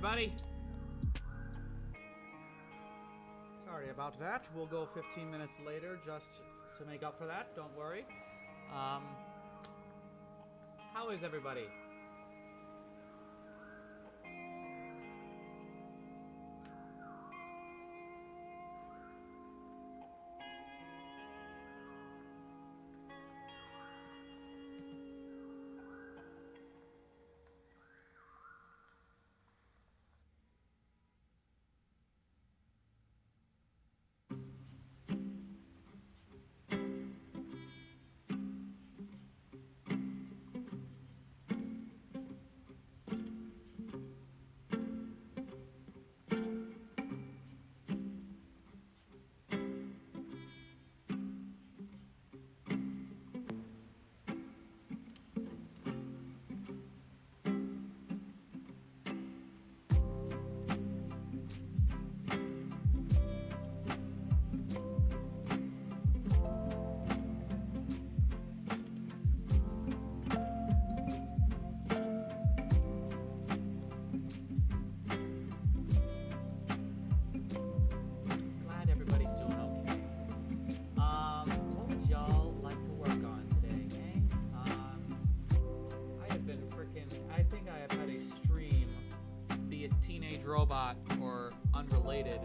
everybody. Sorry about that. We'll go 15 minutes later just to make up for that. Don't worry. How is everybody? Robot or unrelated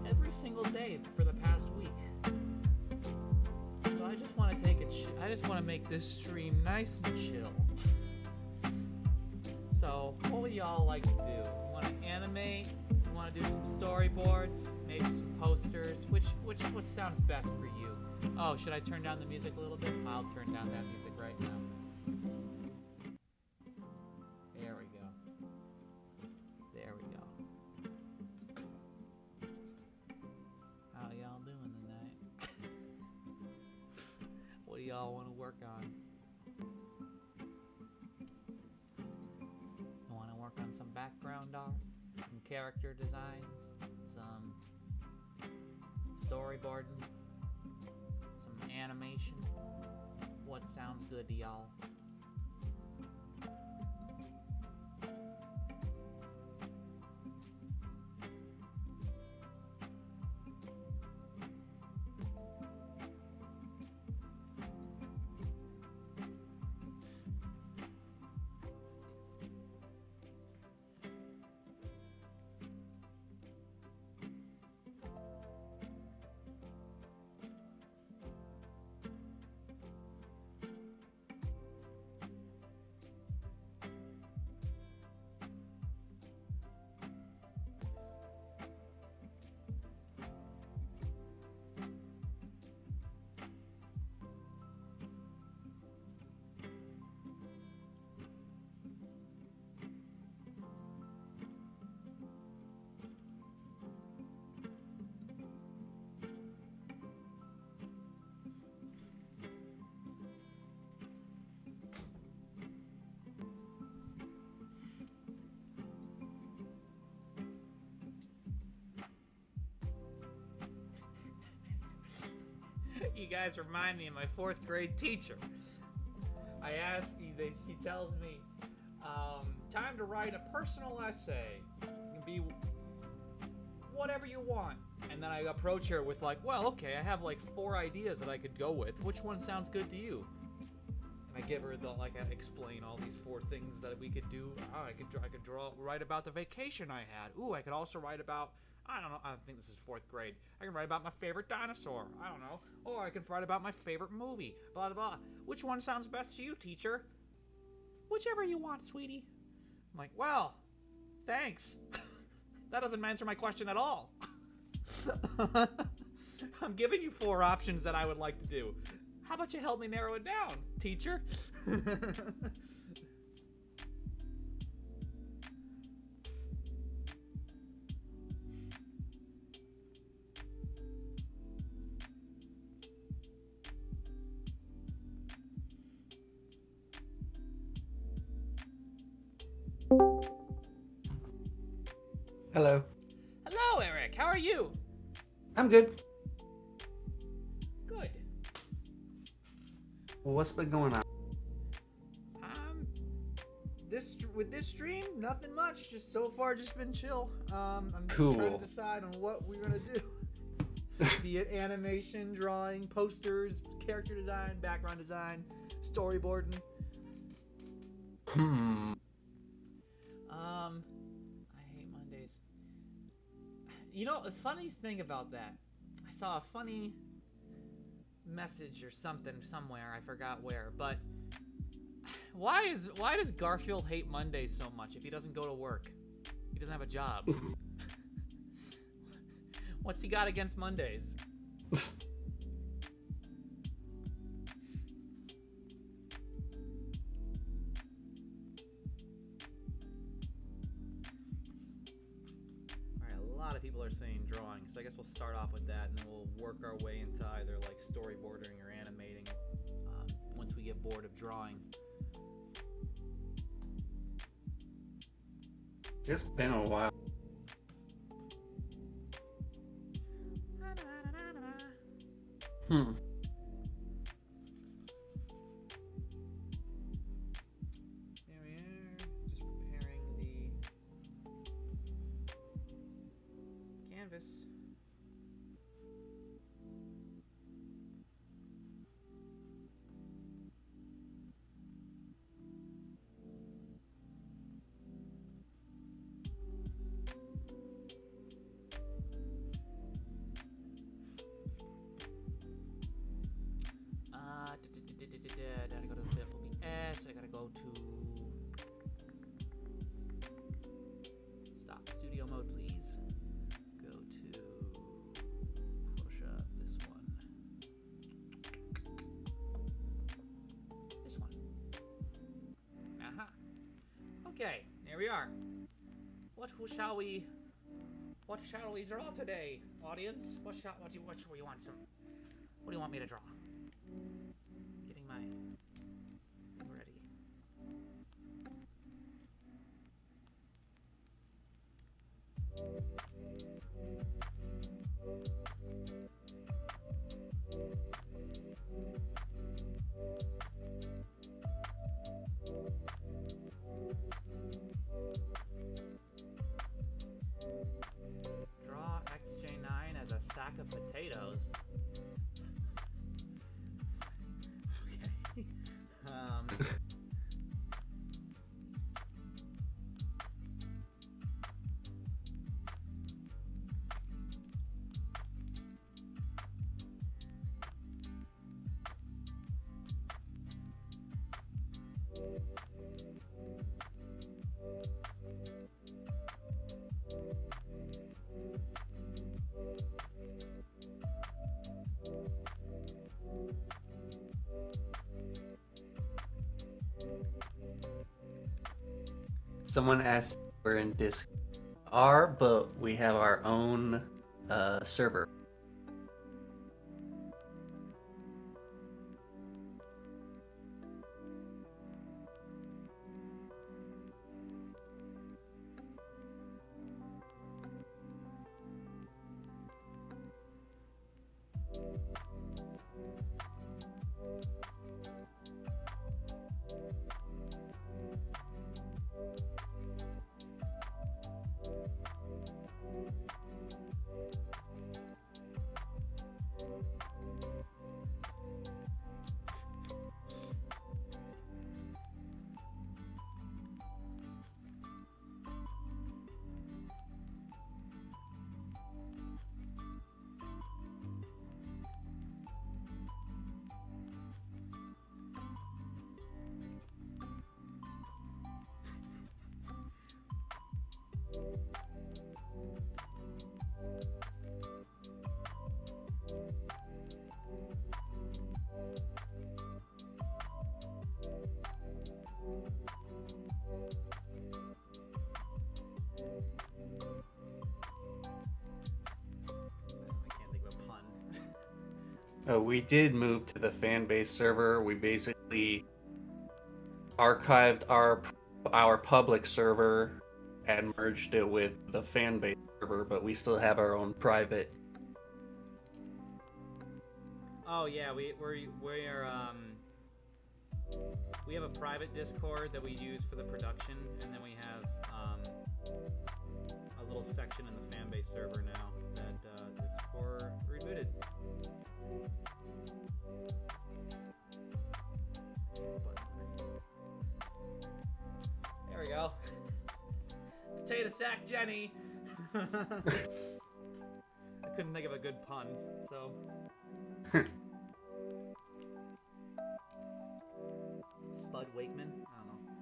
every single day for the past week. So I just want to I just want to make this stream nice and chill. So what do y'all like to do? Want to animate? Want to do some storyboards? Maybe some posters? What sounds best for you? Oh, should I turn down the music a little bit? I'll turn down that music right now. Y'all want to work on? Want to work on some background art, some character designs, some storyboarding, some animation? What sounds good to y'all? You guys remind me of my 4th grade teacher. I ask, she tells me, time to write a personal essay. It can be whatever you want. And then I approach her with like, well, okay, I have like 4 ideas that I could go with. Which one sounds good to you? And I give her I explain all these 4 things that we could do. Oh, I could write about the vacation I had. Ooh, I could also write about, I don't know, I think this is 4th grade. I can write about my favorite dinosaur. I don't know. Or I can write about my favorite movie. Blah, blah, blah. Which one sounds best to you, teacher? Whichever you want, sweetie. I'm like, well, thanks. That doesn't answer my question at all. I'm giving you 4 options that I would like to do. How about you help me narrow it down, teacher? Hello. Hello, Eric. How are you? I'm good. Good. Well, what's been going on? with this stream, nothing much. Just so far, just been chill. I'm Cool. trying to decide on what we're gonna do. Be it animation, drawing, posters, character design, background design, storyboarding. I hate Mondays. You know, the funny thing about that, I saw a funny message or something somewhere, I forgot where, but why does Garfield hate Mondays so much if he doesn't go to work? He doesn't have a job. What's he got against Mondays? A lot of people are saying drawing, so I guess we'll start off with that, and then we'll work our way into either like storyboarding or animating once we get bored of drawing. It's been a while. Here we are, just preparing the canvas. Gotta go to the PS. I gotta go to stop studio mode, please. Go to Photoshop. This one. Aha. Okay, here we are. What shall we draw today, audience? What do you want some? What do you want me to draw? Getting my ready. Draw XJ9 as a sack of potatoes. Okay. Someone asked if we're in Discord, but we have our own server. We did move to the fan base server. We basically archived our public server and merged it with the fan base server, but we still have our own private. Oh yeah, we are We have a private Discord that we use for the production, and then we have a little section in the fanbase server now that it's for rebooted. There we go. Potato sack Jenny. I couldn't think of a good pun, so. Spud Wakeman? I don't know.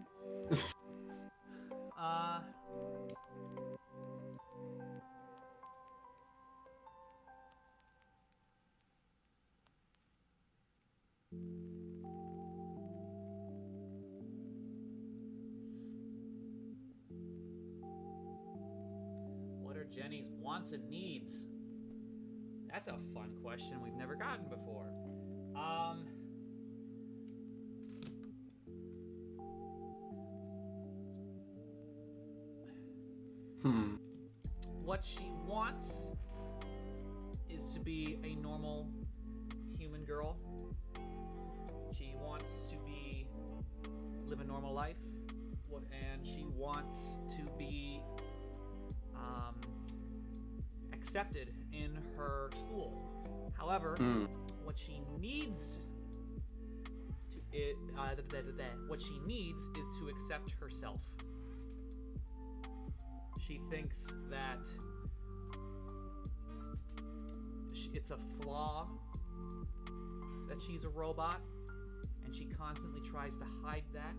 What are Jenny's wants and needs? That's a fun question we've never gotten before. What she wants is to be a normal human girl. She wants to live a normal life, and she wants to be accepted in her school. However, what she needs what she needs is to accept herself. She thinks that it's a flaw that she's a robot, and she constantly tries to hide that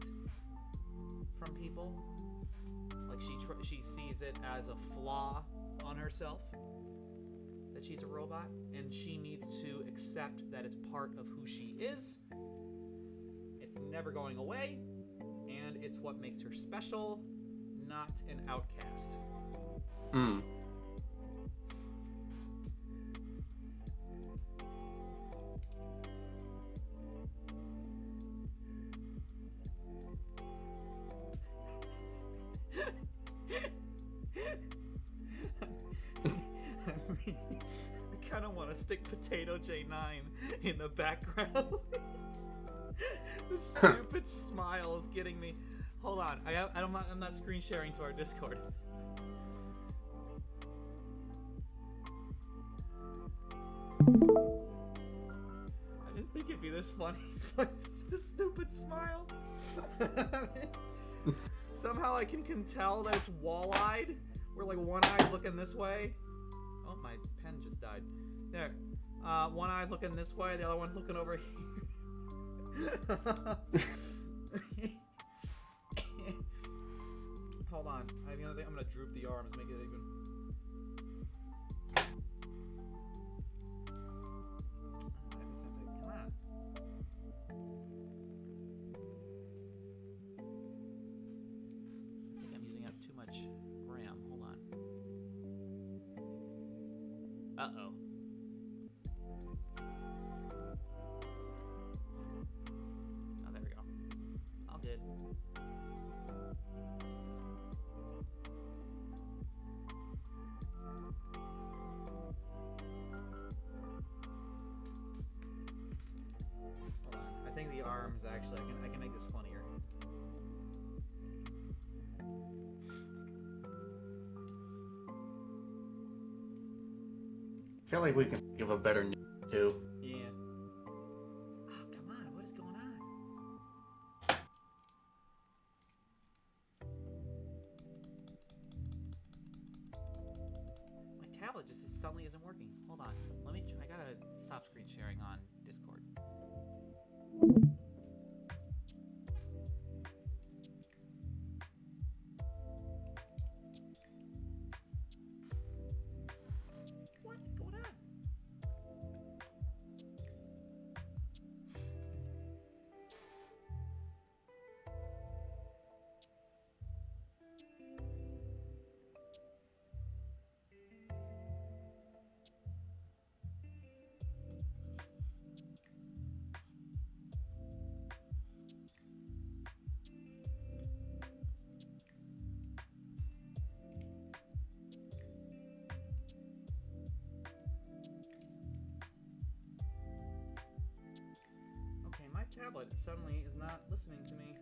from people. Like she sees it as a flaw on herself that she's a robot, and she needs to accept that it's part of who she is. It's never going away, and it's what makes her special, not an outcast. I kind of want to stick Potato J9 in the background. The stupid smile is getting me. Hold on, I'm not screen sharing to our Discord. I didn't think it'd be this funny, but the stupid smile. Somehow I can tell that it's wall-eyed, where like one eye's looking this way. Oh, my pen just died. There. One eye's looking this way, the other one's looking over here. Hold on. I think I'm gonna droop the arms, make it even. Come on. I think I'm using up too much RAM. Hold on. Uh-oh. Oh, there we go. All good. Hold on. I think the arms actually, I can make this funnier. I feel like we can give a better name too. Yeah. Oh, come on. What is going on? My tablet just suddenly isn't working. Hold on. I gotta stop screen sharing on Discord. What is going on? tablet suddenly is not listening to me.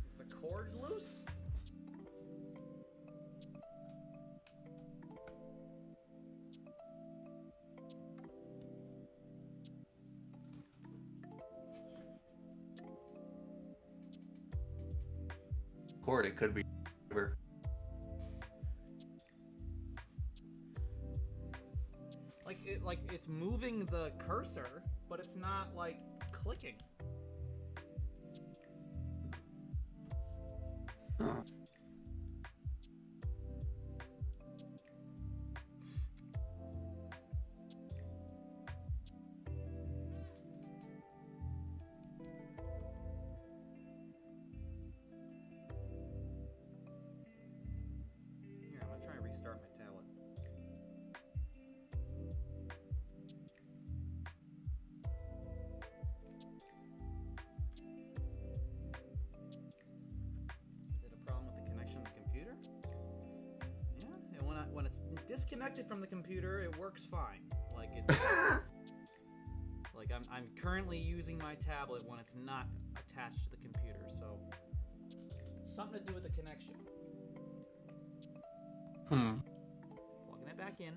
Is the cord loose? Cord, it could be. Like it's moving the cursor, but it's not like clicking. Huh. Here, I'm gonna try and restart my tablet. Is it a problem with the connection to the computer? Yeah, and when it's disconnected from the computer, it works fine. Like it. Like I'm currently using my tablet when it's not attached to the computer, so it's something to do with the connection. Plugging it back in.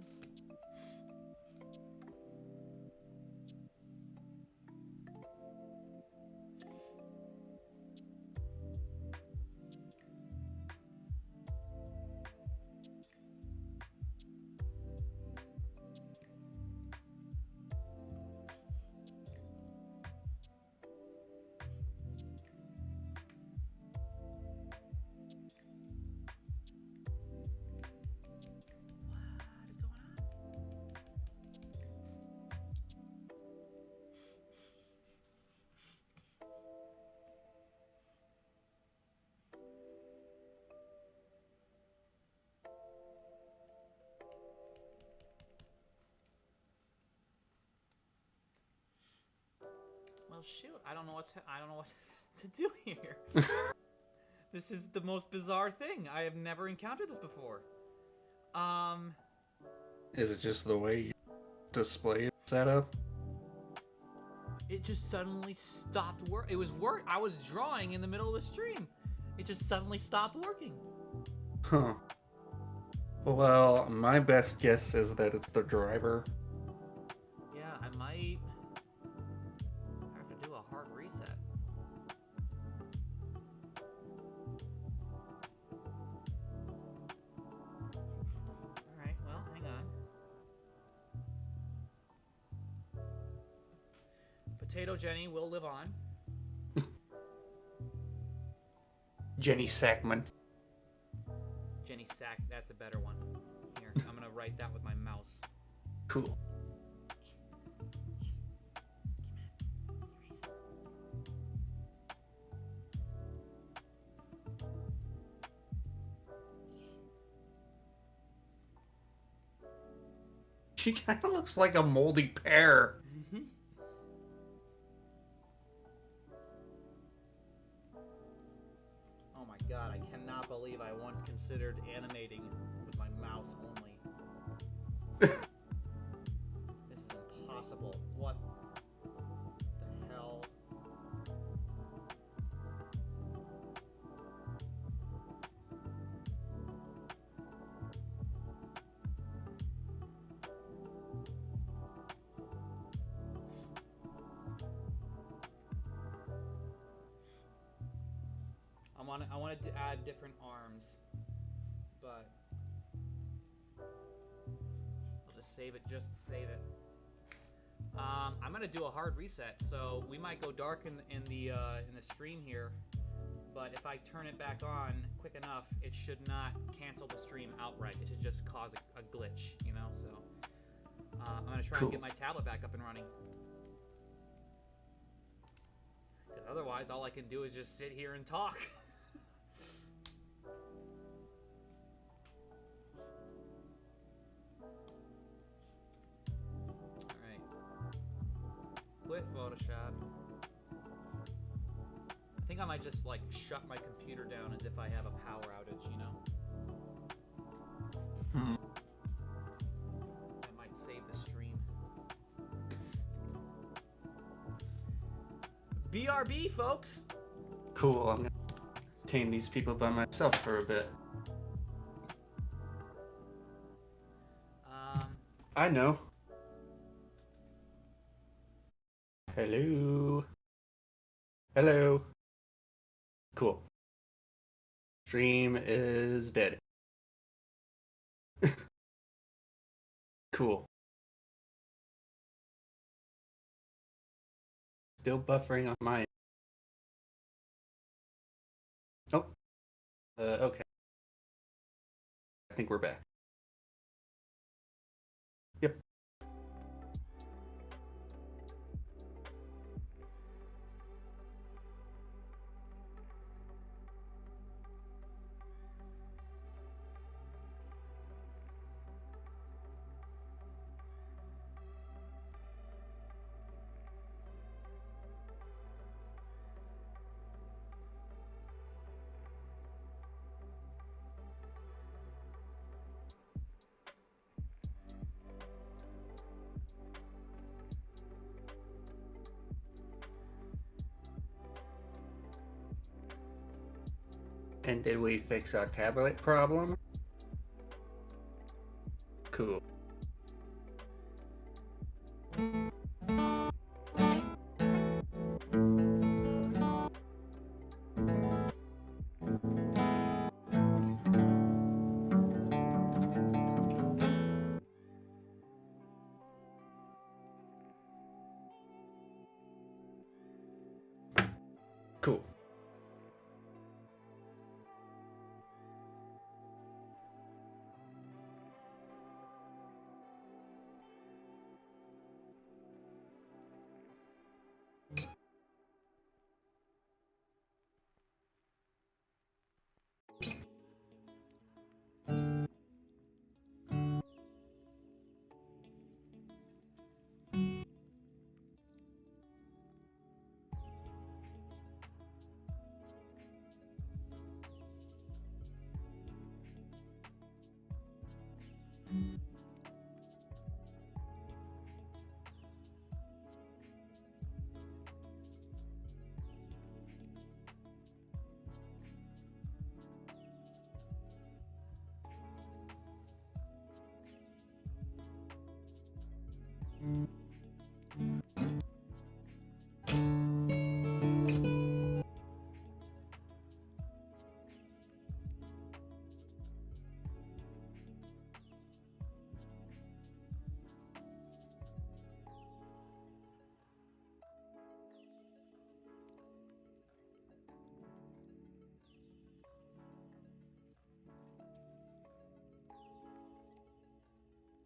Well, shoot, I don't know what to do here. This is the most bizarre thing. I have never encountered this before. Is it just the way you display it set up? It just suddenly stopped work. It was I was drawing in the middle of the stream. It just suddenly stopped working. Huh. Well, my best guess is that it's the driver. Yeah, I might have to do a hard reset. Alright, well, hang on. Potato Jenny will live on. Jenny Sackman. Jenny Sack, that's a better one. Here, I'm gonna write that with my mouse. Cool. She kind of looks like a moldy pear. Oh my god, I cannot believe I once considered animating with my mouse only. This is impossible. What the hell? I wanted to add different arms, but I'll just save it just to save it. I'm gonna do a hard reset, so we might go dark in the stream here. But if I turn it back on quick enough, it should not cancel the stream outright. It should just cause a glitch, you know. So I'm gonna try and get my tablet back up and running. Because otherwise, all I can do is just sit here and talk. Quit Photoshop. I think I might just like shut my computer down as if I have a power outage, you know? That might save the stream. BRB, folks. Cool. I'm gonna tame these people by myself for a bit. I know. Hello. Hello. Cool. Stream is dead. Cool. Still buffering on my. Oh. Okay. I think we're back. Yep. And did we fix our tablet problem? Cool. Cool.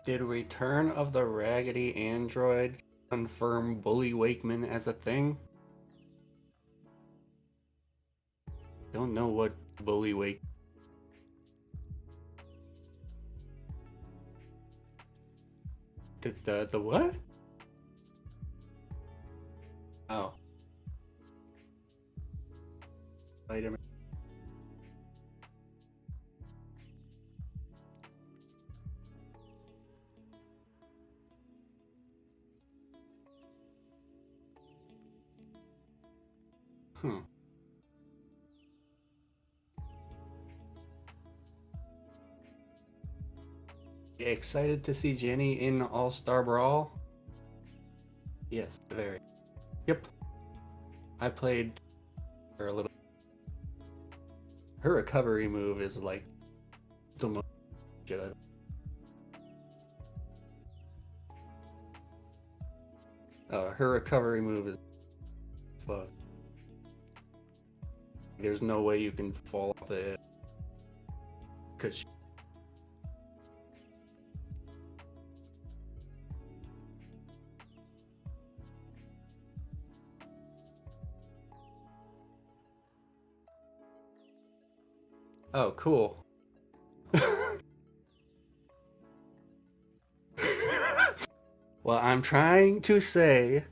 Did Return of the Raggedy Android confirm Bully Wakeman as a thing? Don't know what Bully Wake. The what? Oh. Wait a minute. Hmm. Excited to see Jenny in All-Star Brawl? Yes, very. Yep. I played her a little. Her recovery move is like the most shit I've. Her recovery move is fuck. There's no way you can fall off the edge. Cause she... Oh, cool. What I'm trying to say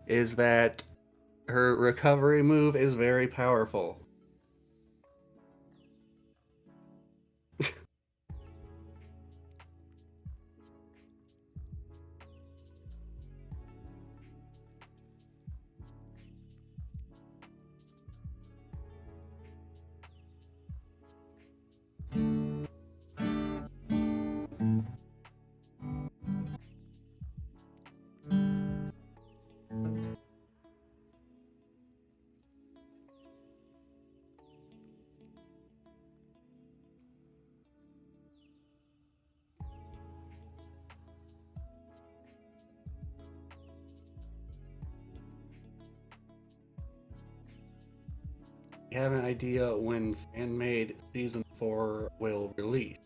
is that her recovery move is very powerful. have an idea when fan-made season 4 will release?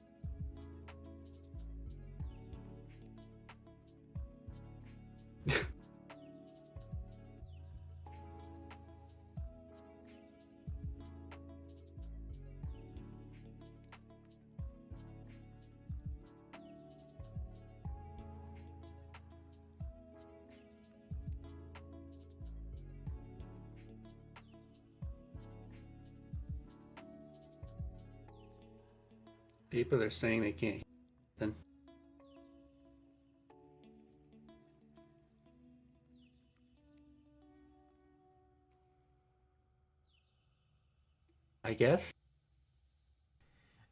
People are saying they can't hear then. I guess.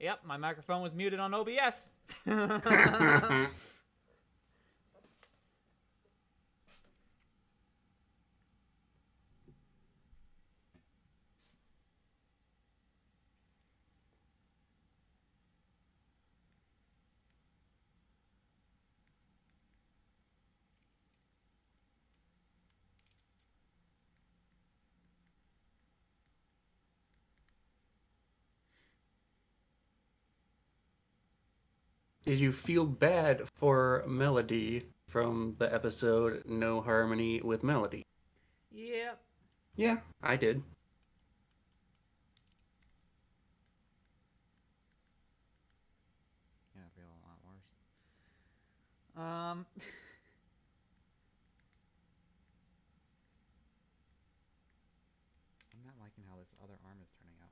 Yep, my microphone was muted on OBS. Did you feel bad for Melody from the episode No Harmony with Melody? Yep. Yeah, I did. Yeah, I feel a lot worse. I'm not liking how this other arm is turning out.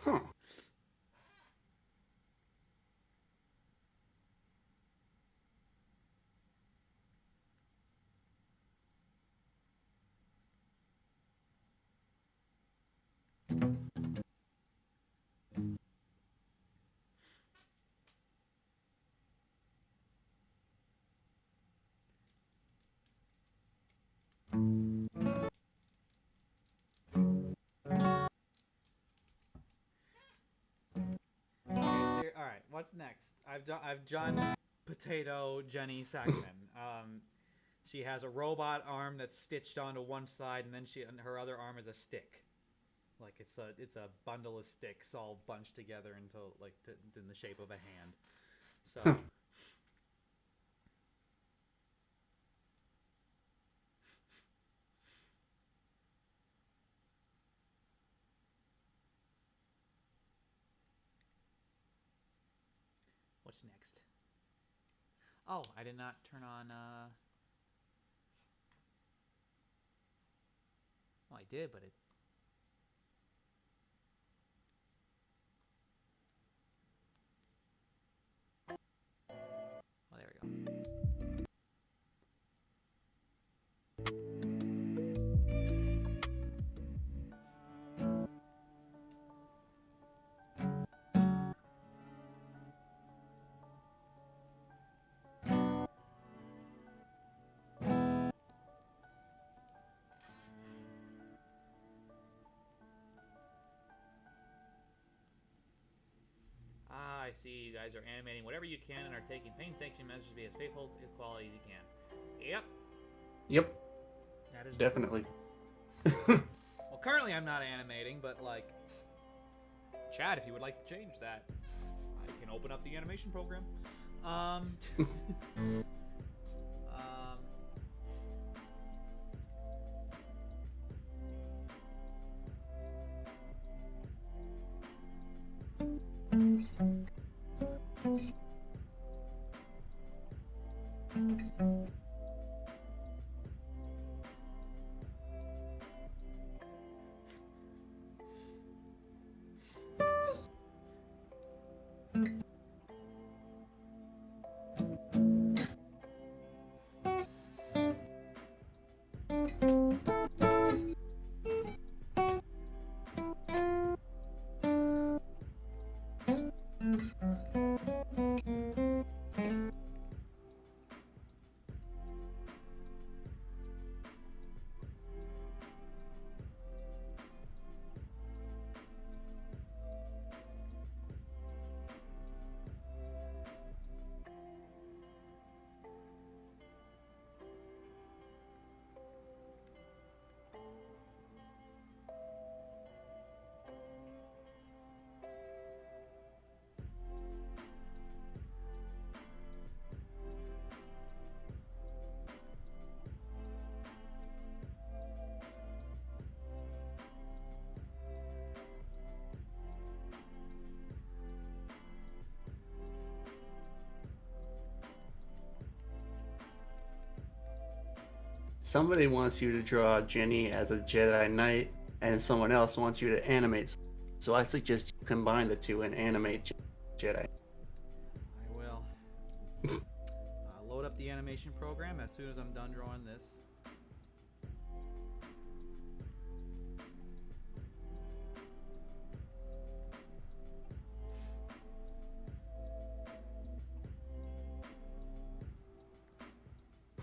Huh. Okay, all right. What's next? I've done Potato Jenny Sackman. She has a robot arm that's stitched onto one side, and then her other arm is a stick. Like it's a bundle of sticks all bunched together until in the shape of a hand. So. Huh. What's next? Oh, I did not turn on. Well, I did, but it. Oh, there we go. Ah, I see. You guys are animating whatever you can and are taking painstaking measures to be as faithful to quality as you can. Yep. Yep. That is Definitely. Well, currently I'm not animating, but like, Chad, if you would like to change that, I can open up the animation program. somebody wants you to draw Jenny as a Jedi Knight, and someone else wants you to animate. So I suggest you combine the two and animate Jedi. I will. Load up the animation program as soon as I'm done drawing this.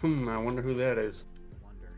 I wonder who that is. Wonder.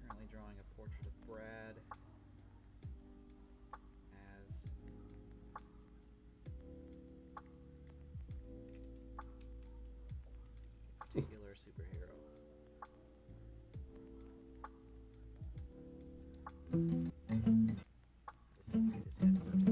Currently drawing a portrait of Brad as a particular superhero. Just complete his head first.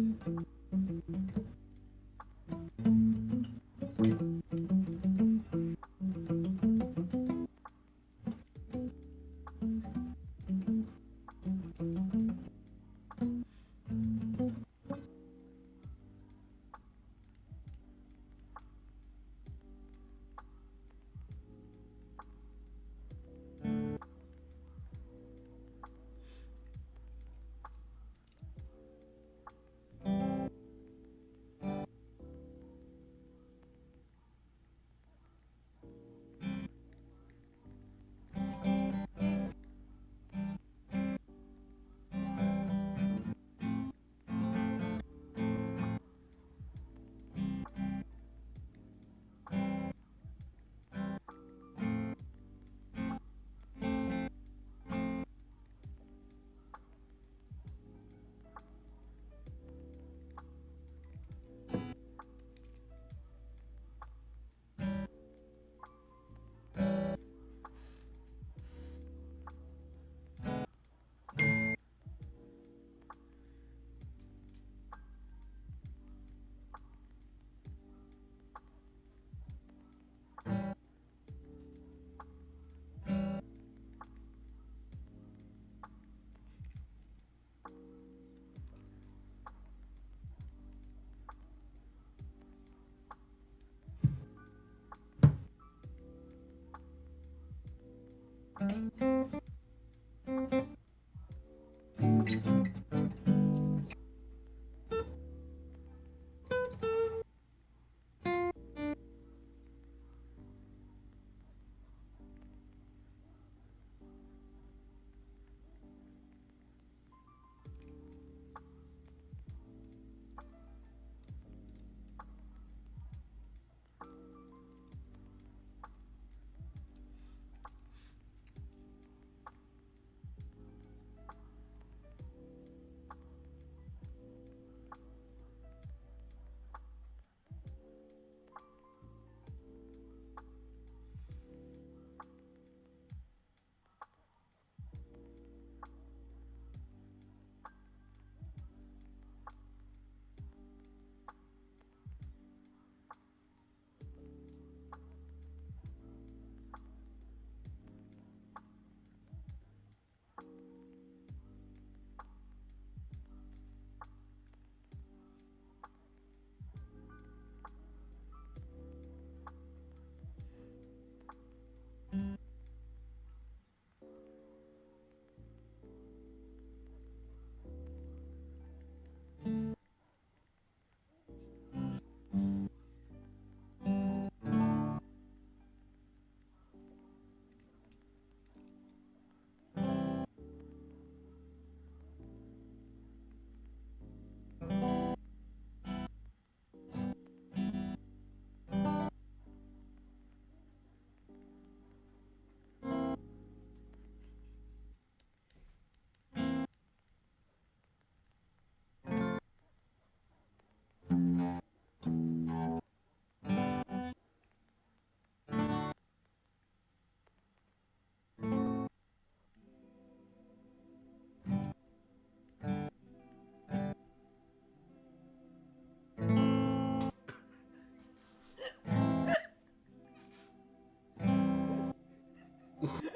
Go ahead.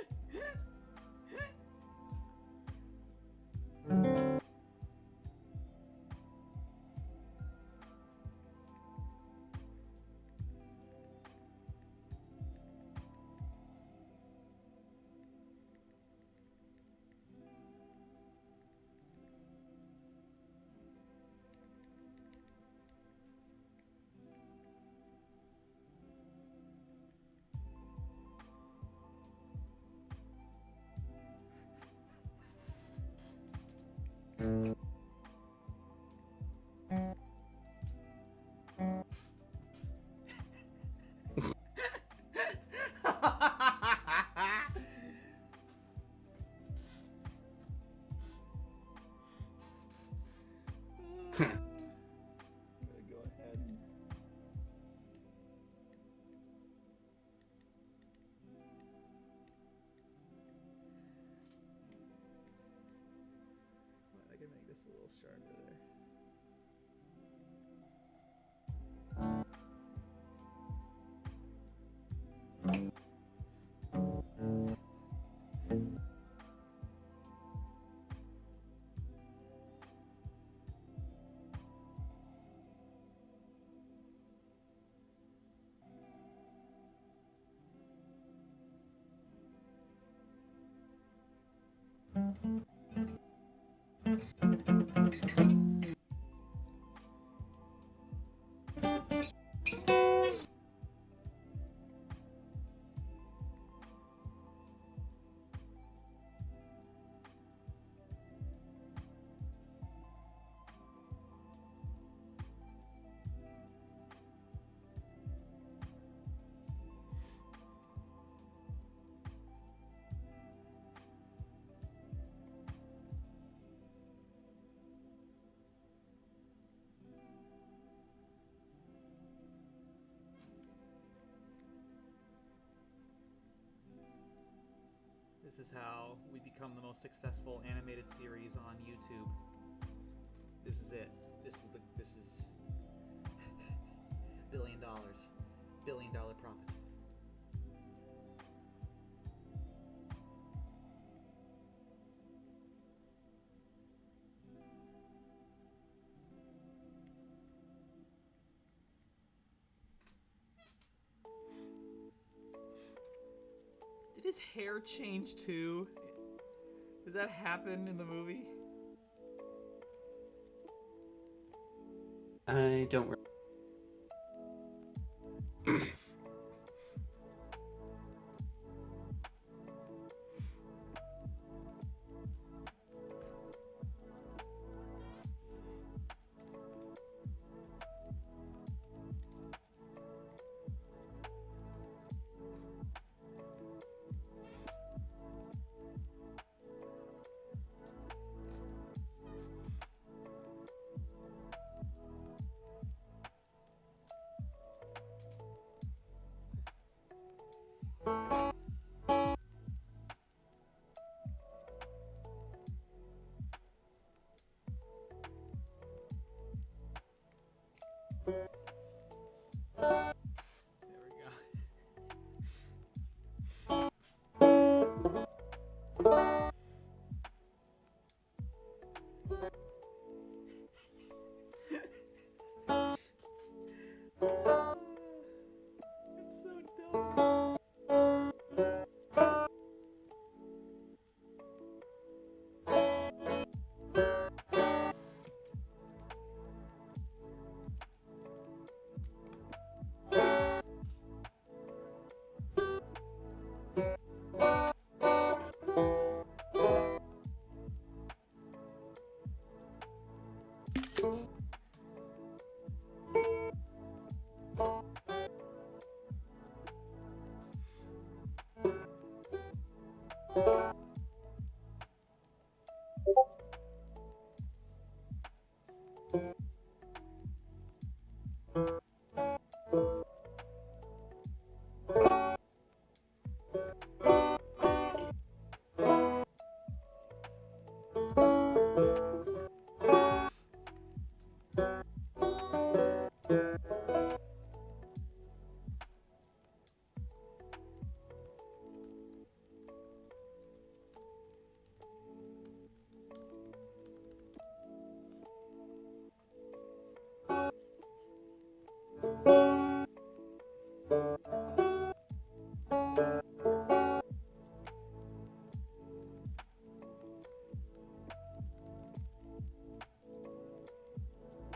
I can make this a little sharper there. This is how we become the most successful animated series on YouTube. This is it. This is $1 billion. $1 billion profit. Did his hair change too? Does that happen in the movie? I don't.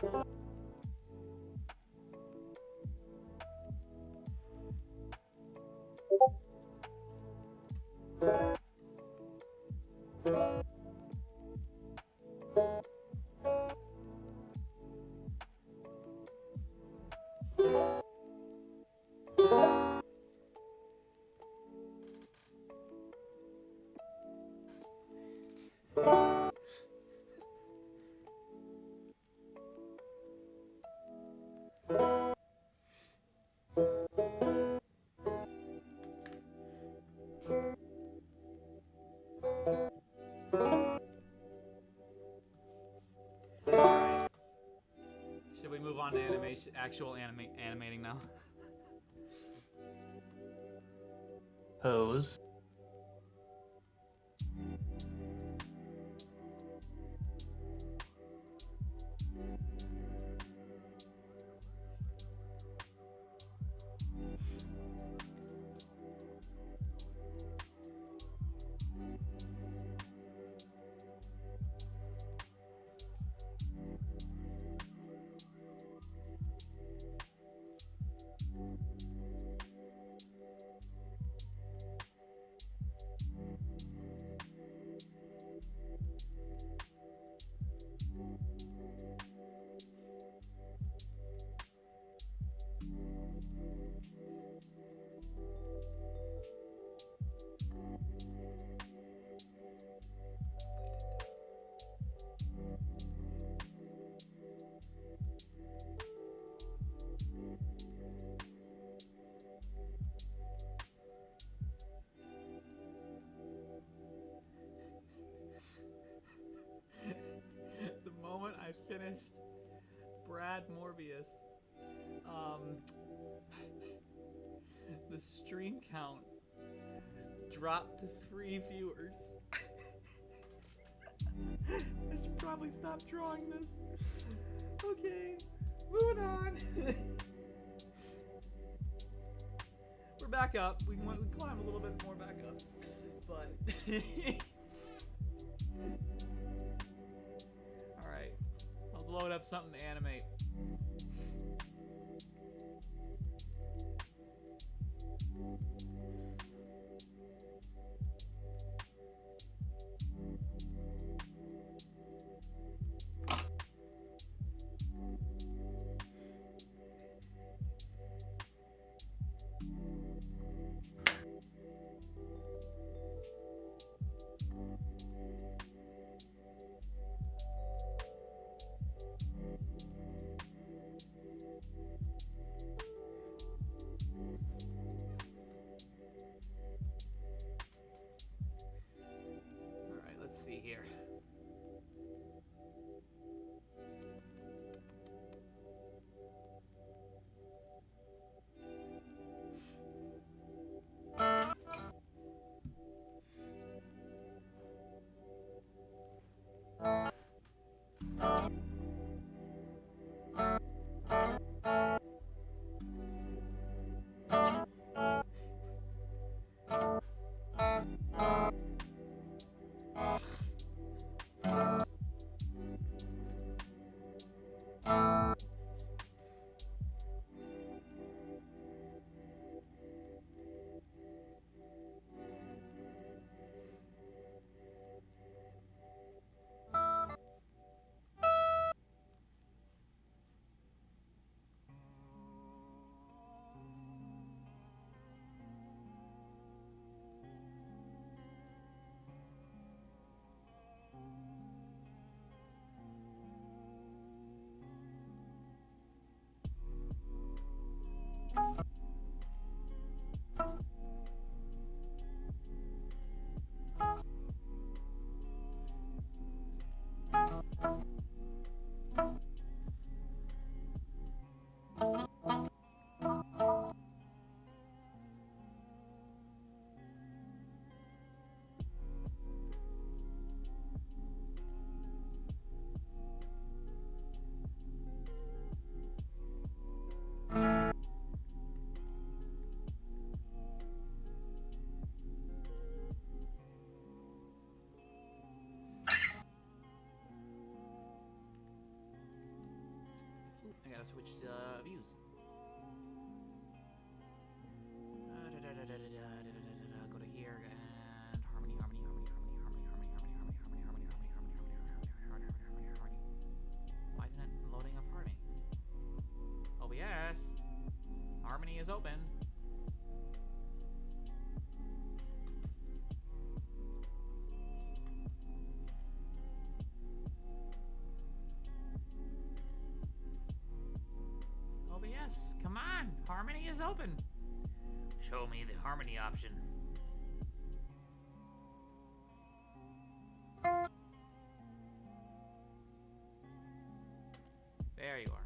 Alright. Should we move on to actual animating now? Pose. The moment I finished Brad Morbius, the stream count dropped to 3 viewers. I should probably stop drawing this. Okay, moving on. We're back up. We can climb a little bit more back up, but all right. I'll load up something to animate. Here. I gotta switch views. Go to here and harmony. Why isn't it loading up harmony? OBS. Harmony is open. OBS, come on! Harmony is open! Show me the harmony option. There you are.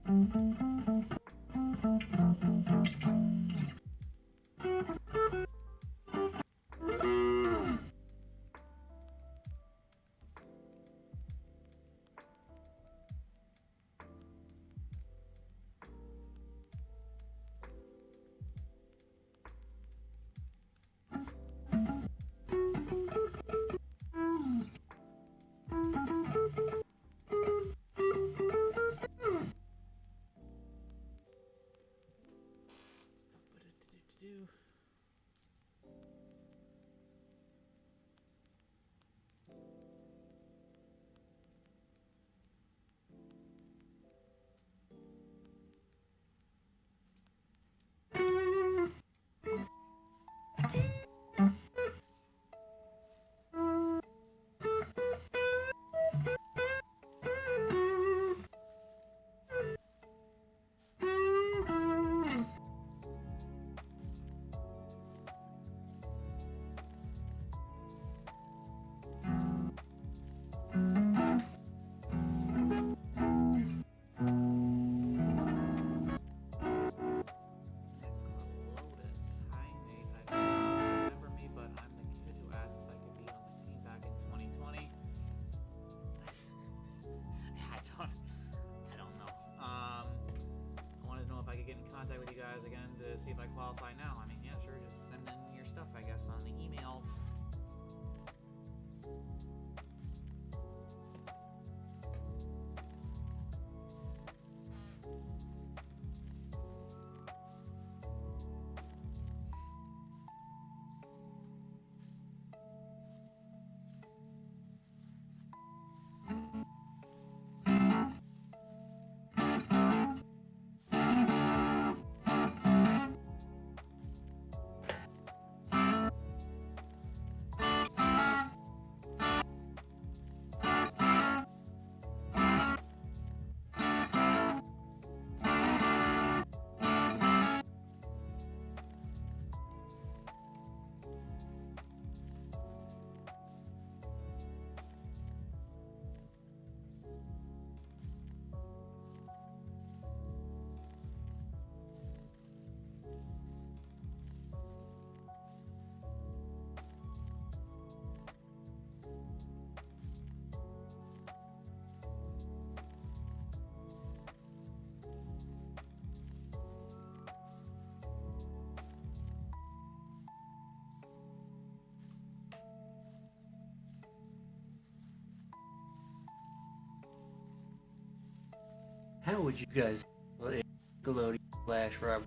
Do. Contact with you guys again to see if I qualify now. I mean, yeah, sure, just send in your stuff, I guess, on the emails. How would you guys play Nickelodeon / Rob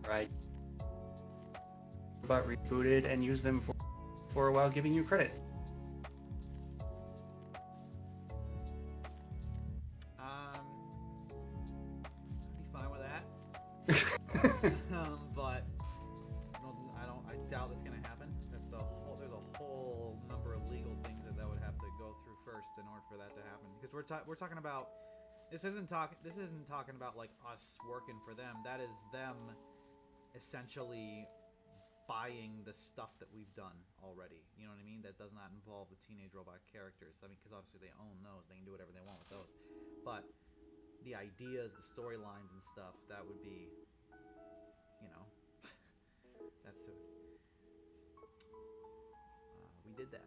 right? About rebooted and use them for a while, giving you credit. I'd be fine with that. But I doubt that's gonna happen. There's a whole number of legal things that would have to go through first in order for that to happen. Because we're talking about. This isn't talking about like us working for them. That is them essentially buying the stuff that we've done already. You know what I mean? That does not involve the teenage robot characters. I mean, because obviously they own those. They can do whatever they want with those. But the ideas, the storylines and stuff, that would be, you know, that's it. We did that.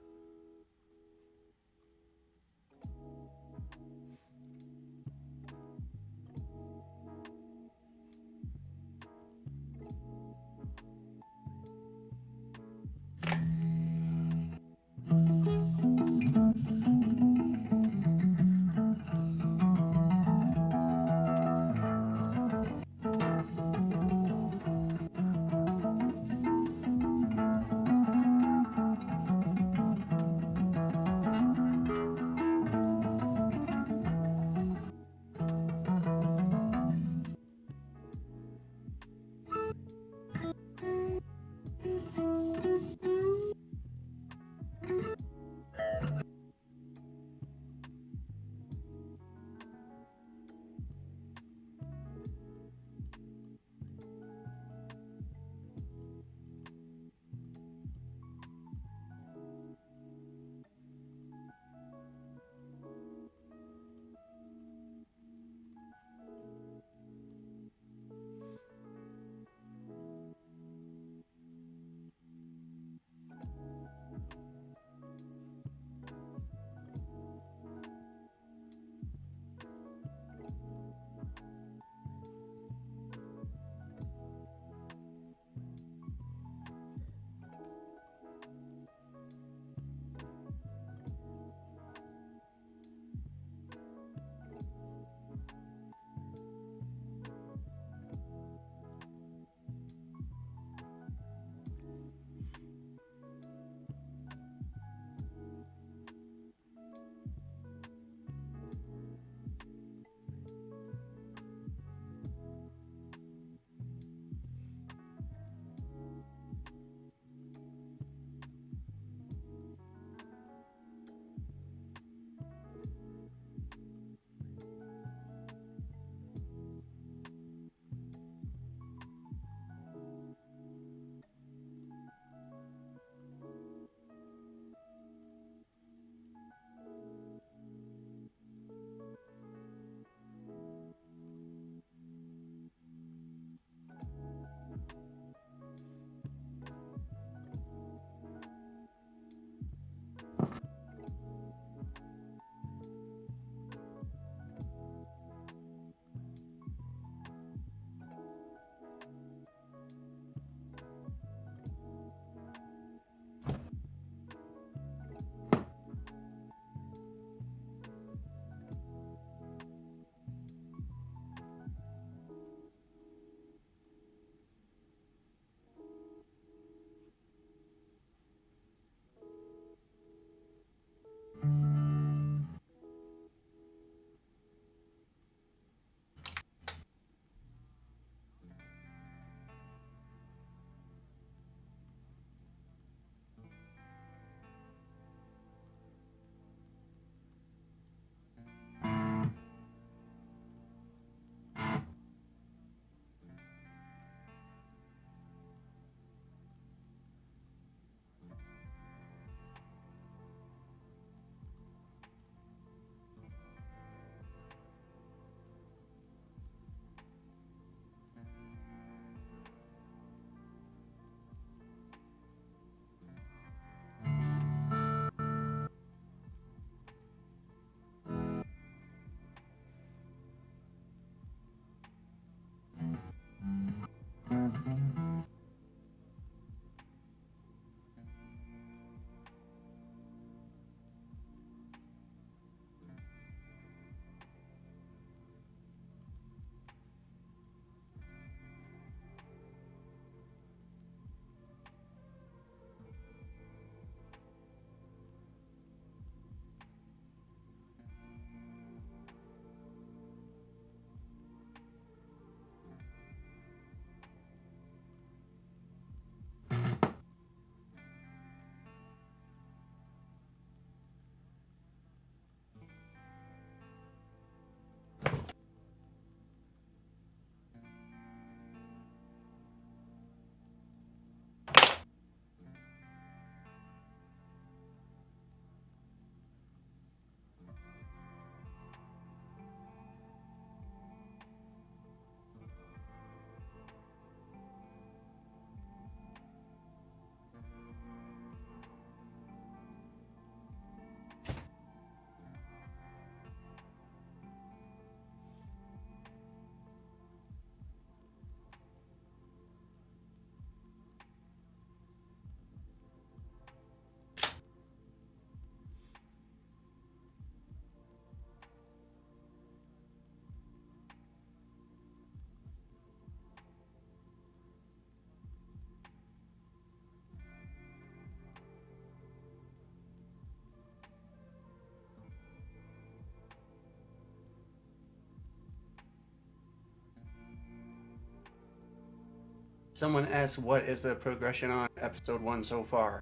Someone asked, what is the progression on episode 1 so far?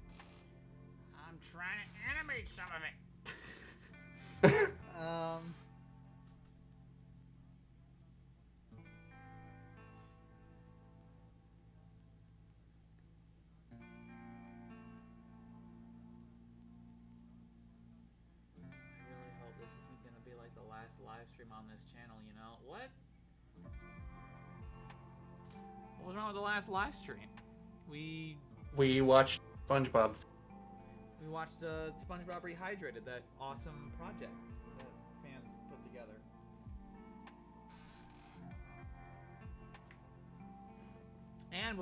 I'm trying to animate some of it. I really hope this isn't gonna be like the last live stream on this channel, you know? What? What was wrong with the last live stream? We watched SpongeBob. We watched SpongeBob Rehydrated, that awesome project that fans put together. And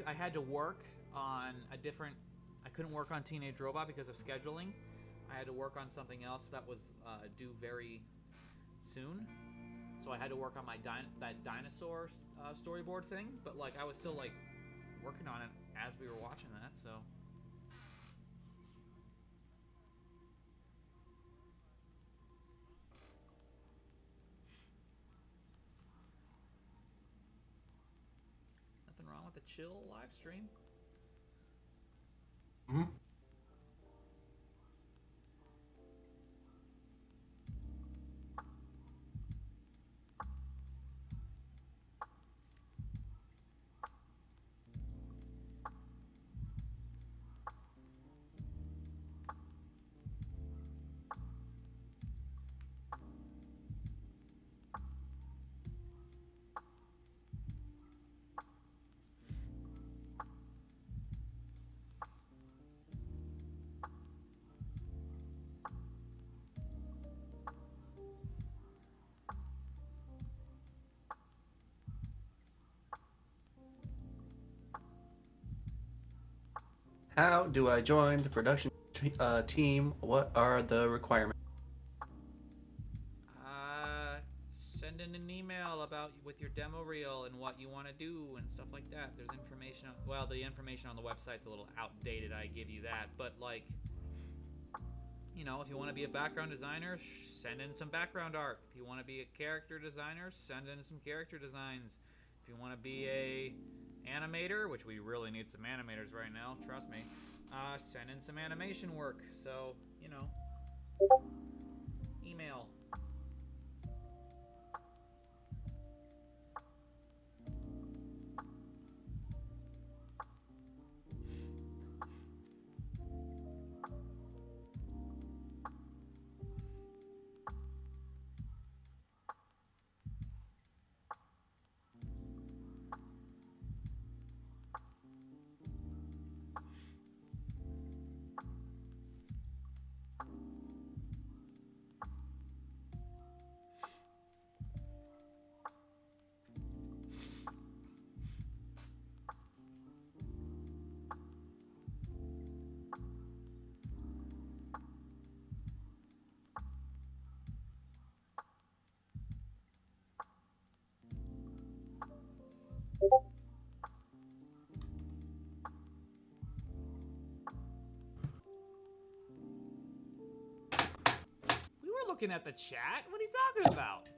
I had to work on a different. I couldn't work on Teenage Robot because of scheduling. I had to work on something else that was due very soon. So I had to work on my that dinosaur storyboard thing. But like I was still like working on it as we were watching that. So. Nothing wrong with a chill live stream. Mm-hmm. How do I join the production team? What are the requirements? Send in an email with your demo reel and what you want to do and stuff like that. There's information. Well, the information on the website's a little outdated. I give you that, but like, you know, if you want to be a background designer, send in some background art. If you want to be a character designer, send in some character designs. If you want to be a animator, which we really need some animators right now, trust me, send in some animation work. So, you know, email. We were looking at the chat. What are you talking about?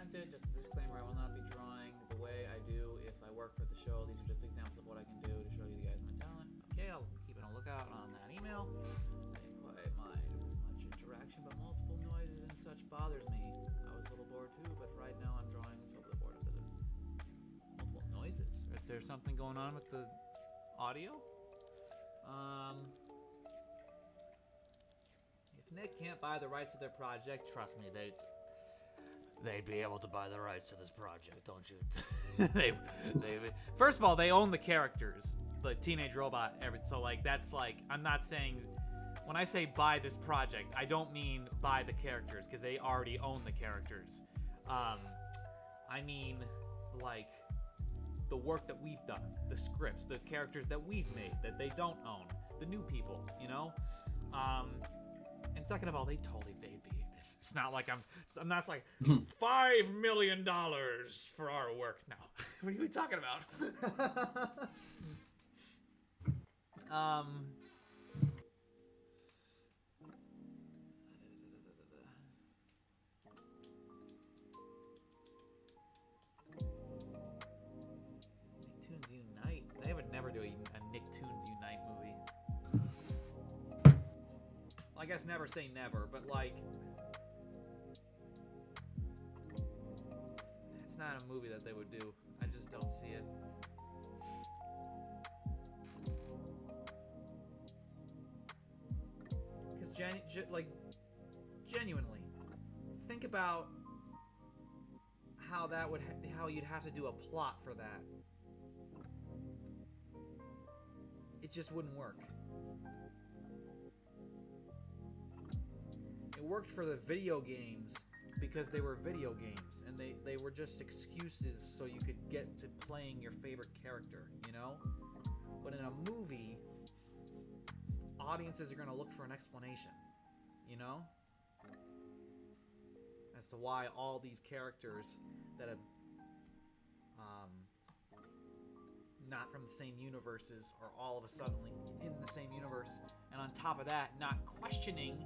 have to. Just a disclaimer, I will not be drawing the way I do if I work for the show. These are just examples of what I can do to show you guys my talent. Okay, I'll keep a lookout on that email. I quite mind with much interaction, but multiple noises and such bothers me. I was a little bored too, but right now I'm drawing so the bored after the multiple noises. Is there something going on with the audio? If Nick can't buy the rights to their project, trust me, they'd be able to buy the rights to this project, don't you? First of all, they own the characters, the teenage robot. So like that's like, I'm not saying, when I say buy this project, I don't mean buy the characters because they already own the characters. I mean like the work that we've done, the scripts, the characters that we've made that they don't own, the new people, you know. And second of all, they totally it's not like I'm not like $5 million for our work. No, what are we talking about? Nicktoons Unite. They would never do a Nicktoons Unite movie. Well, I guess never say never, but like, it's not a movie that they would do. I just don't see it. Because genuinely, think about how that would how you'd have to do a plot for that. It just wouldn't work. It worked for the video games because they were video games and they were just excuses so you could get to playing your favorite character, you know? But in a movie, audiences are going to look for an explanation, you know? As to why all these characters that have not from the same universes are all of a sudden in the same universe, and on top of that, not questioning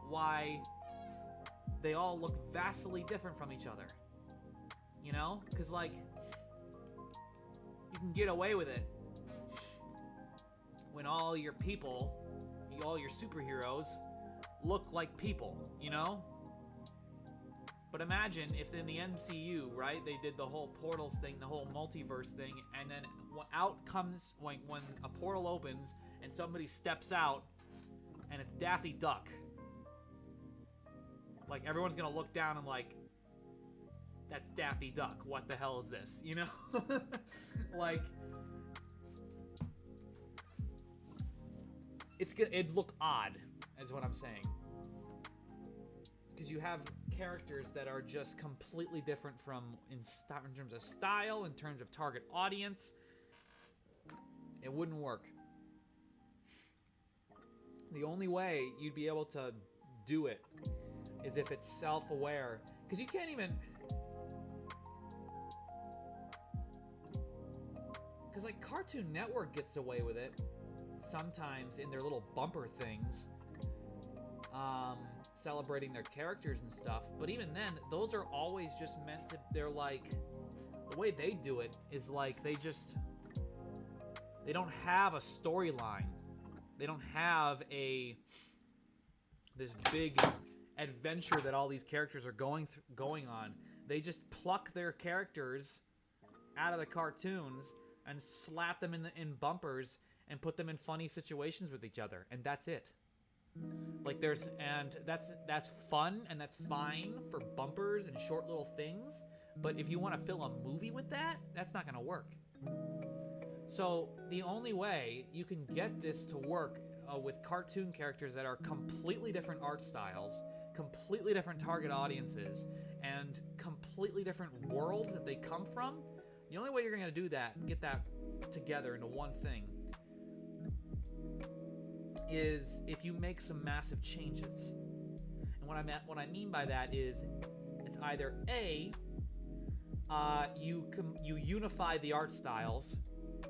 why they all look vastly different from each other. You know? Because, like, you can get away with it when all your people, all your superheroes, look like people, you know? But imagine if in the MCU, right, they did the whole portals thing, the whole multiverse thing, and then out comes, when a portal opens and somebody steps out and it's Daffy Duck. Like, everyone's gonna look down and like, that's Daffy Duck. What the hell is this? You know? Like, it'd look odd, is what I'm saying. Because you have characters that are just completely different from in terms of style, in terms of target audience. It wouldn't work. The only way you'd be able to do it is if it's self-aware. Because you can't even... Because, like, Cartoon Network gets away with it sometimes in their little bumper things. Celebrating their characters and stuff. But even then, those are always just meant to... They're like... The way they do it is like they just... They don't have a storyline. They don't have this big adventure that all these characters are going on. They just pluck their characters out of the cartoons and slap them in bumpers and put them in funny situations with each other, and that's it. Like that's fun and that's fine for bumpers and short little things, but if you want to fill a movie with that, that's not going to work. So the only way you can get this to work with cartoon characters that are completely different art styles, completely different target audiences, and completely different worlds that they come from, the only way you're going to do that, get that together into one thing, is if you make some massive changes. And what I mean by that is, it's either A, you unify the art styles,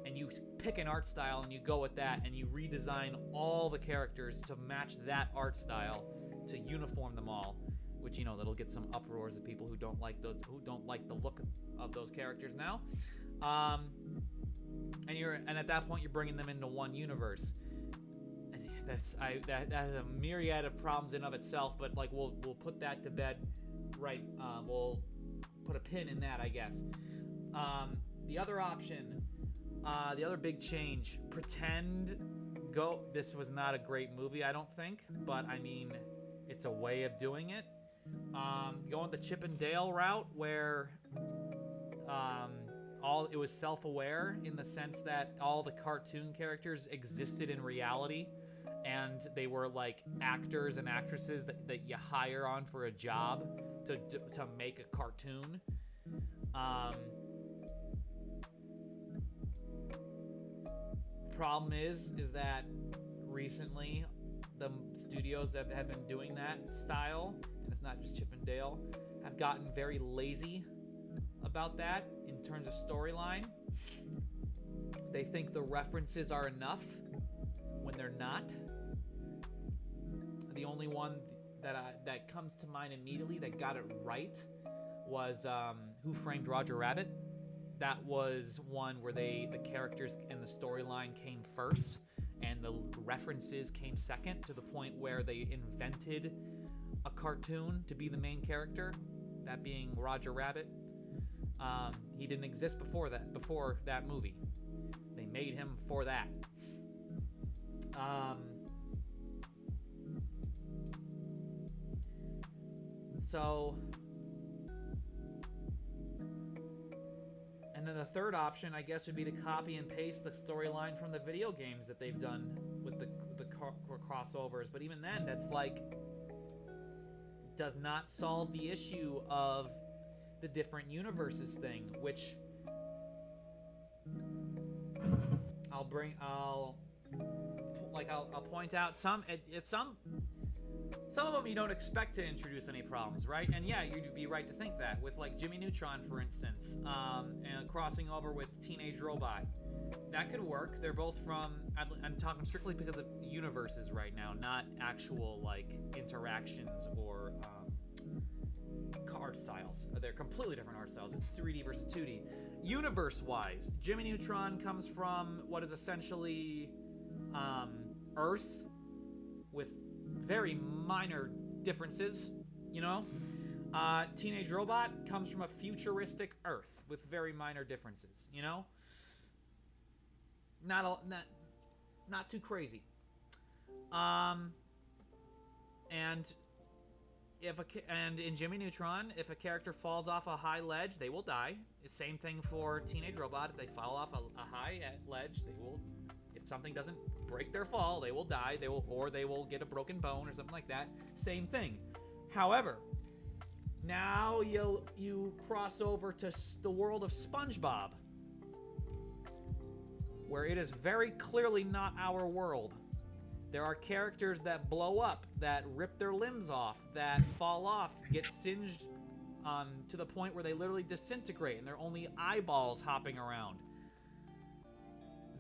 and you pick an art style and you go with that, and you redesign all the characters to match that art style to uniform them all. which, you know, that'll get some uproars of people who don't like the look of those characters now. And at that point you're bringing them into one universe. And that has a myriad of problems in of itself, but like we'll put that to bed, right? We'll put a pin in that, I guess. The other option, the other big change, this was not a great movie, I don't think, but I mean, it's a way of doing it. Going the Chip and Dale route, where it was self-aware in the sense that all the cartoon characters existed in reality, and they were like actors and actresses that you hire on for a job to make a cartoon. Problem is that recently the studios that have been doing that style, and it's not just Chip and Dale, have gotten very lazy about that in terms of storyline. They think the references are enough when they're not. The only one that comes to mind immediately that got it right was Who Framed Roger Rabbit. That was one where the characters and the storyline came first, and the references came second, to the point where they invented a cartoon to be the main character, that being Roger Rabbit. He didn't exist before that movie. They made him for that. And then the third option, I guess, would be to copy and paste the storyline from the video games that they've done with the crossovers. But even then, that's like, does not solve the issue of the different universes thing, which I'll point out some of them you don't expect to introduce any problems, right? And yeah, you'd be right to think that, with like Jimmy Neutron, for instance, and crossing over with Teenage Robot. That could work. They're both from, I'm talking strictly because of universes right now, not actual like interactions or art styles. They're completely different art styles. It's 3D versus 2D. Universe-wise, Jimmy Neutron comes from what is essentially Earth, with very minor differences, you know? Teenage Robot comes from a futuristic Earth with very minor differences, you know? Not too crazy. And in Jimmy Neutron, if a character falls off a high ledge, they will die. Same thing for Teenage Robot. If they fall off a high ledge, they will. If something doesn't break their fall, they will die. They will get a broken bone or something like that. Same thing. However, now you cross over to the world of SpongeBob, where it is very clearly not our world. There are characters that blow up, that rip their limbs off, that fall off, get singed to the point where they literally disintegrate and they're only eyeballs hopping around.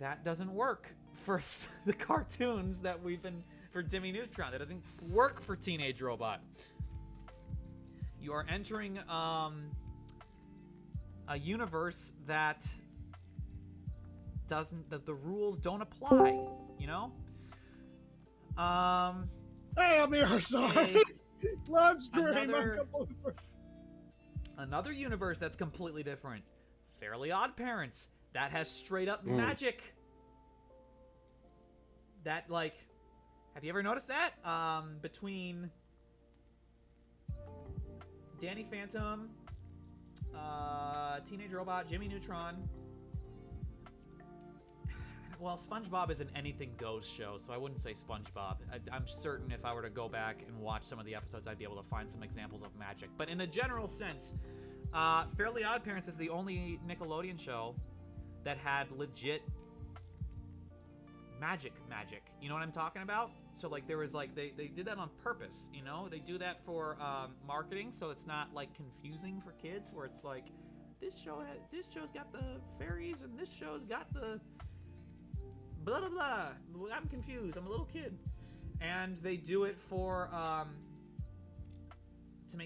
That doesn't work for the cartoons that we've been, for Jimmy Neutron. That doesn't work for Teenage Robot. You are entering a universe that the rules don't apply, you know? Hey, I'm here, sorry. Livestream. Another universe that's completely different. Fairly Odd Parents. That has straight up magic. That, like, have you ever noticed that? Between Danny Phantom, Teenage Robot, Jimmy Neutron. Well, SpongeBob is an anything goes show, so I wouldn't say SpongeBob. I'm certain if I were to go back and watch some of the episodes, I'd be able to find some examples of magic. But in a general sense, Fairly Odd Parents is the only Nickelodeon show that had legit magic. You know what I'm talking about? So, like, there was, like, they did that on purpose, you know? They do that for marketing, so it's not, like, confusing for kids, where it's like, this show's got the fairies, and this show's got the blah blah blah. I'm confused. I'm a little kid. And they do it for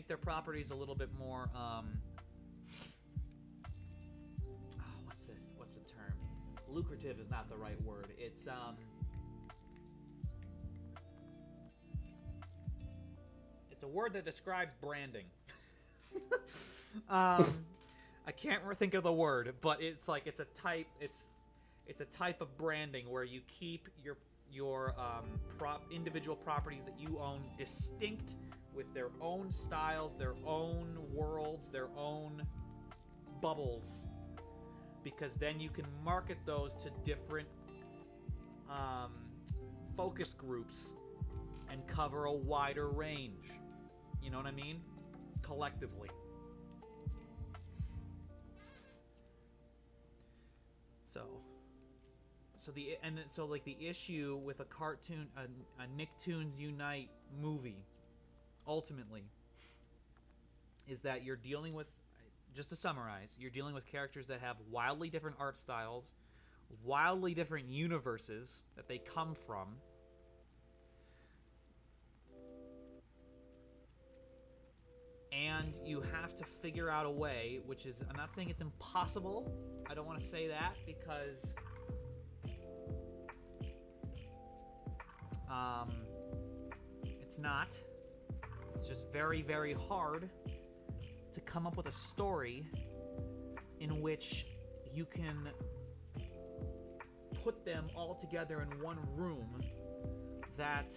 their properties a little bit more what's the term? Lucrative is not the right word. It's a word that describes branding. I can't think of the word, but it's like it's a type of branding where you keep your individual properties that you own distinct with their own styles, their own worlds, their own bubbles, because then you can market those to different focus groups and cover a wider range. You know what I mean? Collectively. So the issue with a cartoon, a Nicktoons Unite movie, ultimately, is that you're dealing with, just to summarize, you're dealing with characters that have wildly different art styles, wildly different universes that they come from, and you have to figure out a way, which is, I'm not saying it's impossible, I don't want to say that, because it's not. It's just very, very hard to come up with a story in which you can put them all together in one room that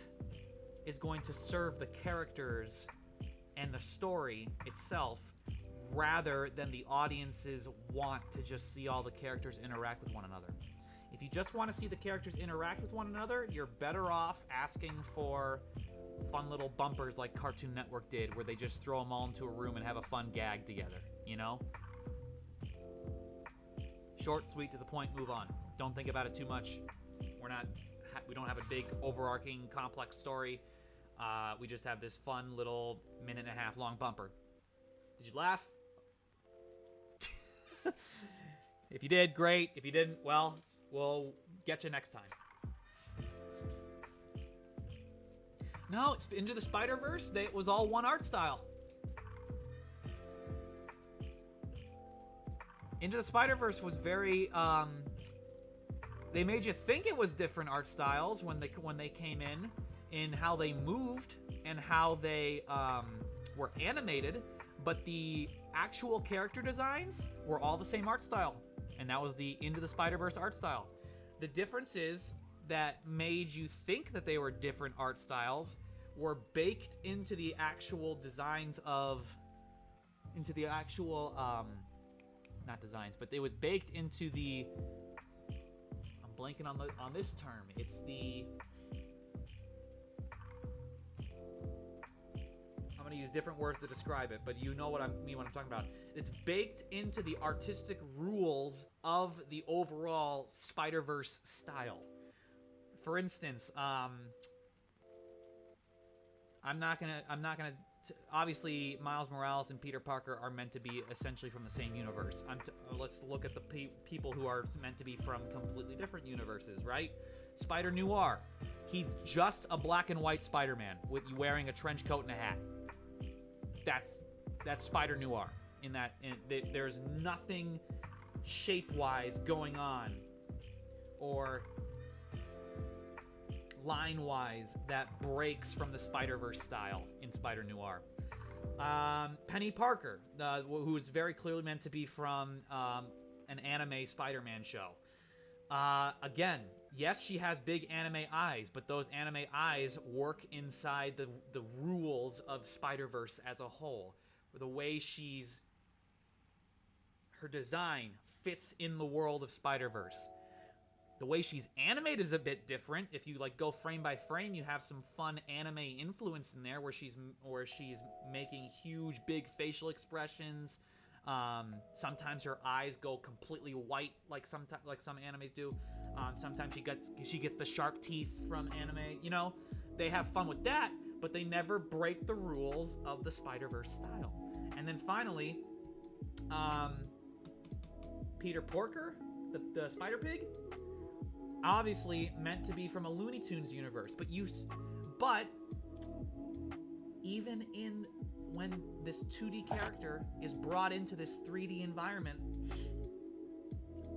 is going to serve the characters and the story itself, rather than the audiences want to just see all the characters interact with one another. If you just want to see the characters interact with one another, you're better off asking for fun little bumpers like Cartoon Network did, where they just throw them all into a room and have a fun gag together, you know? Short, sweet, to the point, move on. Don't think about it too much. We don't have a big, overarching, complex story. We just have this fun little minute-and-a-half long bumper. Did you laugh? If you did, great. If you didn't, well, we'll get you next time. No, it's Into the Spider-Verse. It was all one art style. Into the Spider-Verse was very, they made you think it was different art styles when they came in how they moved and how they were animated, but the actual character designs were all the same art style, and that was the Into the Spider-Verse art style. The differences that made you think that they were different art styles were baked into the actual designs not designs, but it was baked into the, I'm blanking on this term. It's the, I'm going to use different words to describe it, but you know what I mean when I'm talking about. It's baked into the artistic rules of the overall Spider-Verse style. For instance, obviously Miles Morales and Peter Parker are meant to be essentially from the same universe. Let's look at the people who are meant to be from completely different universes, right? Spider Noir. He's just a black and white Spider-Man with wearing a trench coat and a hat. That's Spider Noir. There's nothing shape-wise going on or line-wise that breaks from the Spider-Verse style in Spider Noir. Penny Parker, who is very clearly meant to be from an anime Spider-Man show. Again, yes, she has big anime eyes, but those anime eyes work inside the rules of Spider-Verse as a whole. The way her design fits in the world of Spider-Verse. The way she's animated is a bit different. If you go frame by frame, you have some fun anime influence in there where she's making huge, big facial expressions. Sometimes her eyes go completely white, like some animes do. Sometimes she gets the sharp teeth from anime. You know, they have fun with that, but they never break the rules of the Spider-Verse style. And then finally, Peter Porker, the Spider Pig. Obviously meant to be from a Looney Tunes universe, but even in when this 2D character is brought into this 3D environment,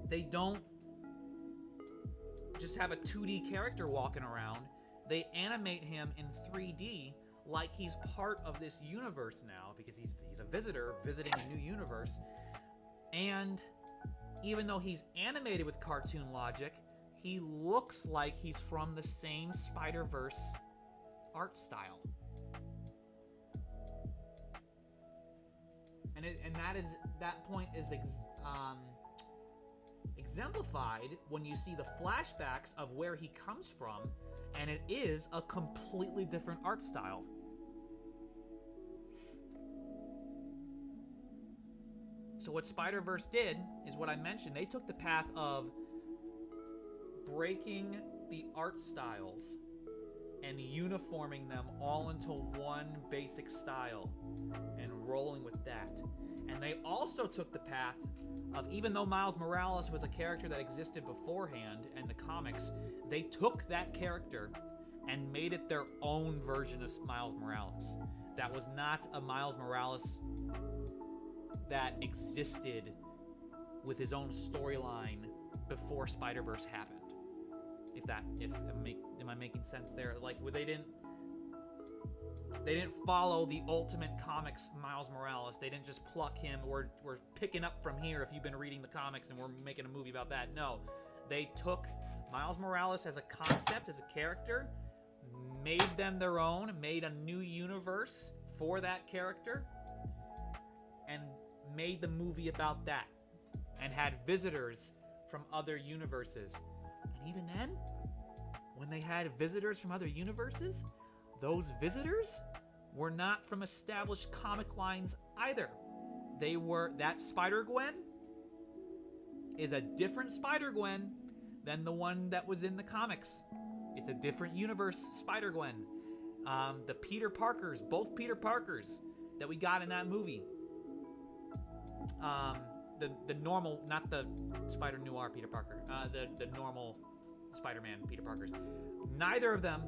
they don't just have a 2D character walking around. They animate him in 3D like he's part of this universe now, because he's a visitor visiting a new universe. And even though he's animated with cartoon logic, he looks like he's from the same Spider-Verse art style. And that point is exemplified when you see the flashbacks of where he comes from, and it is a completely different art style. So what Spider-Verse did is what I mentioned. They took the path of breaking the art styles and uniforming them all into one basic style and rolling with that. And they also took the path of, even though Miles Morales was a character that existed beforehand in the comics, they took that character and made it their own version of Miles Morales. That was not a Miles Morales that existed with his own storyline before Spider-Verse happened. Am I making sense there? Like, they didn't follow the Ultimate Comics Miles Morales. They didn't just pluck him. We're picking up from here if you've been reading the comics and we're making a movie about that. No, they took Miles Morales as a concept, as a character, made them their own, made a new universe for that character, and made the movie about that, and had visitors from other universes. And even then, when they had visitors from other universes, those visitors were not from established comic lines either. They were, that Spider-Gwen is a different Spider-Gwen than the one that was in the comics. It's a different universe Spider-Gwen. The Peter Parkers, both Peter Parkers that we got in that movie. The normal, not the Spider Noir Peter Parker, the normal Spider-Man Peter Parkers. Neither of them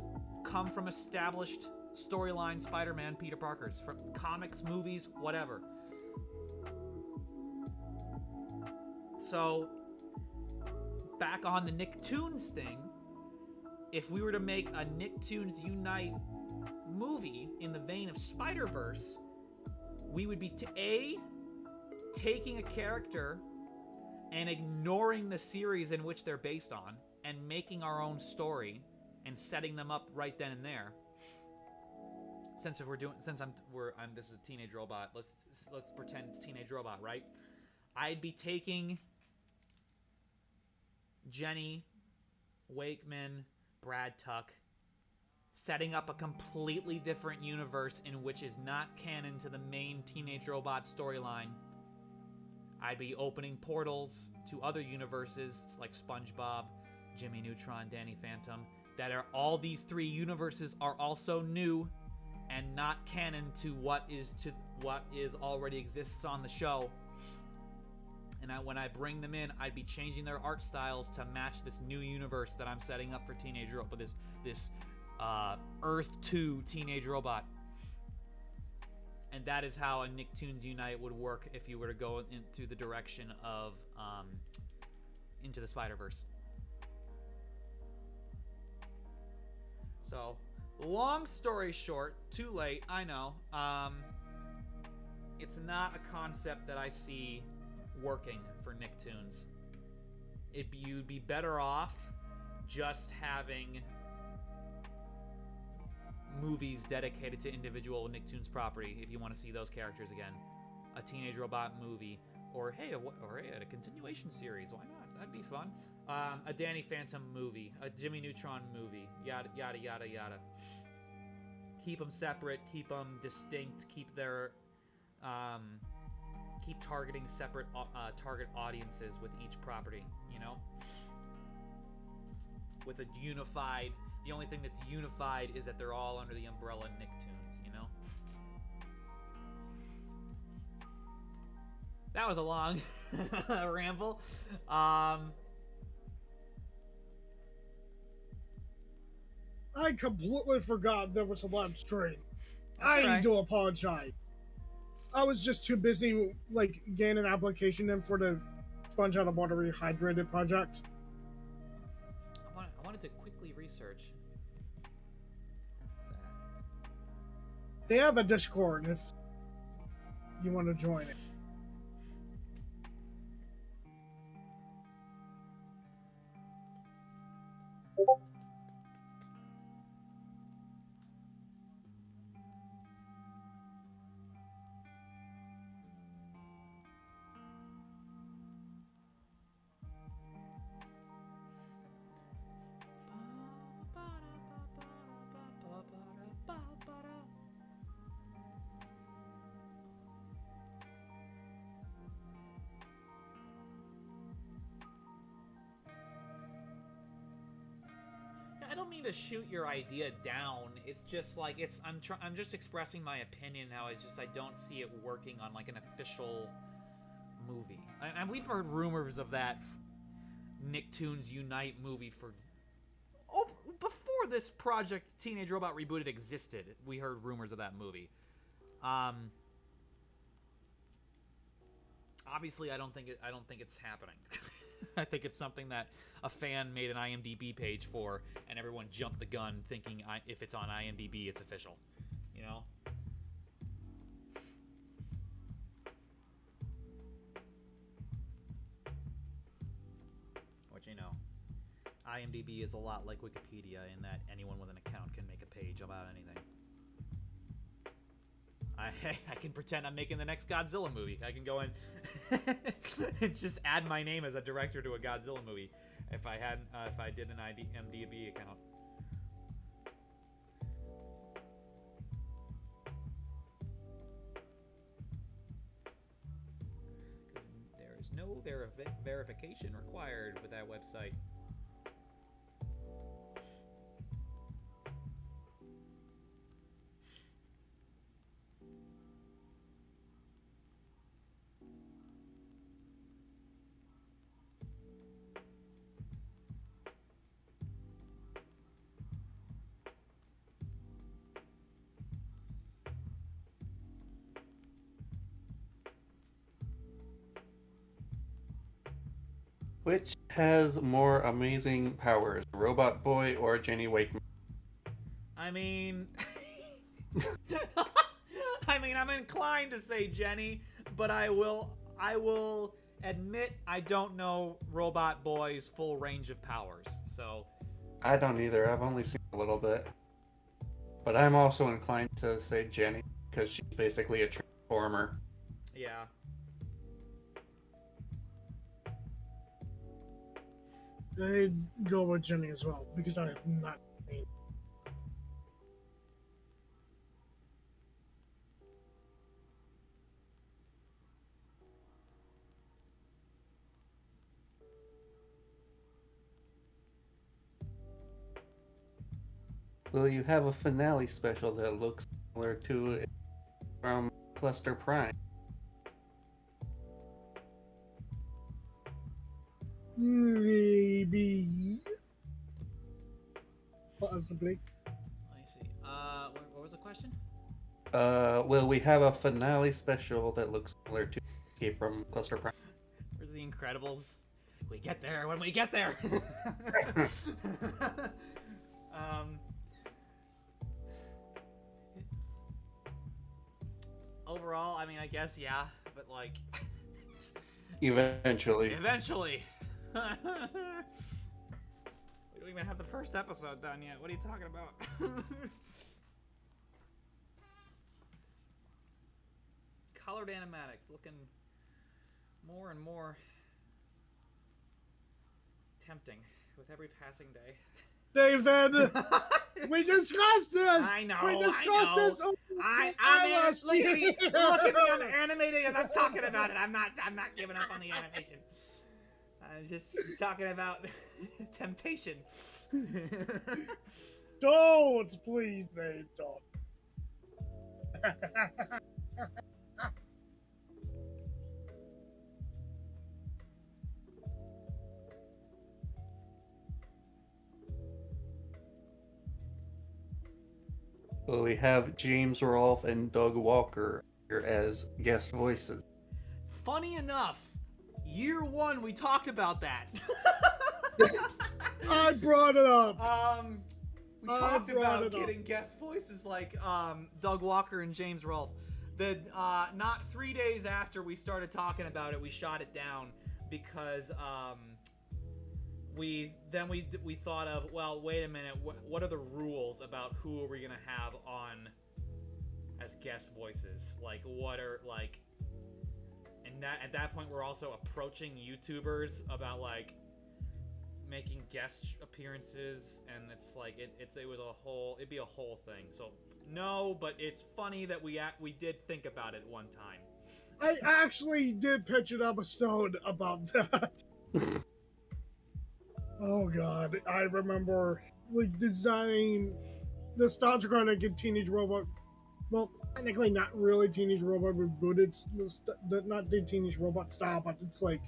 come from established storyline Spider-Man Peter Parkers, from comics, movies, whatever. So, back on the Nicktoons thing, if we were to make a Nicktoons Unite movie in the vein of Spider-Verse, we would be taking a character and ignoring the series in which they're based on and making our own story and setting them up right then and there. This is a teenage robot. Let's pretend it's teenage robot, right? I'd be taking Jenny, Wakeman, Brad Tuck, setting up a completely different universe in which is not canon to the main teenage robot storyline. I'd be opening portals to other universes like SpongeBob, Jimmy Neutron, Danny Phantom, that are all these three universes are also new and not canon to what is already exists on the show. And when I bring them in, I'd be changing their art styles to match this new universe that I'm setting up for Teenage Robot, this Earth 2 Teenage Robot. And that is how a Nicktoons Unite would work if you were to go into the direction of Into the Spider-Verse. So, long story short, too late, I know. It's not a concept that I see working for Nicktoons. You'd be better off just having movies dedicated to individual Nicktoons property if you want to see those characters again. A Teenage Robot movie, or a continuation series. Why not? That'd be fun. A Danny Phantom movie, a Jimmy Neutron movie, yada yada yada yada. Keep them separate, keep them distinct, keep targeting separate target audiences with each property, you know? With a unified, the only thing that's unified is that they're all under the umbrella Nicktoons, you know? That was a long ramble. I completely forgot there was a live stream. That's I need to apologize. I was just too busy, like, getting an application in for the Sponge Out of Water Rehydrated project. I wanted to quickly research. They have a Discord if you want to join it. I don't mean to shoot your idea down. It's just like I'm just expressing my opinion. How I don't see it working on like an official movie. And we've heard rumors of that Nicktoons Unite movie before this project Teenage Robot Rebooted existed. We heard rumors of that movie. Obviously, I don't think it's happening. I think it's something that a fan made an IMDb page for, and everyone jumped the gun thinking if it's on IMDb, it's official. You know? What you know? IMDb is a lot like Wikipedia in that anyone with an account can make a page about anything. I can pretend I'm making the next Godzilla movie. I can go in and just add my name as a director to a Godzilla movie if I did an IMDb account. There is no verification required with that website. Which has more amazing powers, Robot Boy or Jenny Wakeman? I mean, I'm inclined to say Jenny, but I will admit I don't know Robot Boy's full range of powers. So I don't either. I've only seen a little bit. But I'm also inclined to say Jenny because she's basically a transformer. yeah. I'd go with Jenny as well, because I have not seen. Will you have a finale special that looks similar to it from Cluster Prime? Maybe. Possibly. Let me see. What was the question? Will we have a finale special that looks similar to Escape from Cluster Prime? Where's the Incredibles? We get there when we get there. Overall, I mean, I guess yeah, but like, Eventually. eventually. We don't even have the first episode done yet. What are you talking about? Colored animatics looking more and more tempting with every passing day. David, we discussed this. I know. We discussed I know. this. Look Look at me on animating as I'm talking about it. I'm not giving up on the animation. I'm just talking about temptation. Don't, please, Dave, don't. Will we have James Rolfe and Doug Walker appear as guest voices. Funny enough, year one we talked about that. I brought it up. We talked about getting guest voices like Doug Walker and James Rolfe. Not 3 days after we started talking about it, we shot it down because we thought of, well, wait a minute, what are the rules about who are we gonna have on as guest voices? Like, what are like, and that at that point we're also approaching YouTubers about like making guest appearances, and it's like it'd be a whole thing. So no, but it's funny that we did think about it one time. I actually did pitch an episode about that. Oh god, I remember like designing Nostalgia Chronic and Teenage Robot. Well, technically not really Teenage Robot Reboot. It's not the Teenage Robot style, but it's like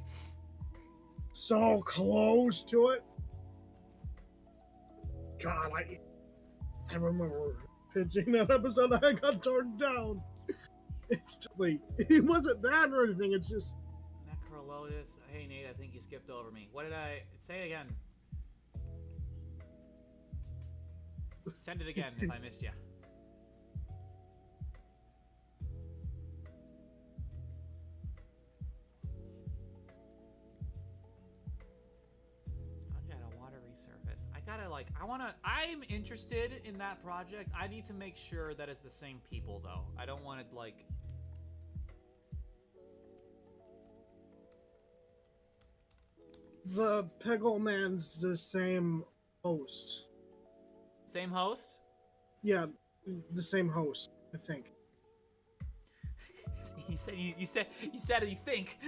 so close to it. God, I remember pitching that episode. I got turned down. It's like it wasn't bad or anything. It's just Necrolotus. Hey Nate, I think you skipped over me. What did I say it again? Send it again if I missed you. Sponge out of water resurface. I'm interested in that project. I need to make sure that it's the same people though. I don't want to like. the Pickle Man's the same host. Same host? Yeah, the same host, I think. you said you think.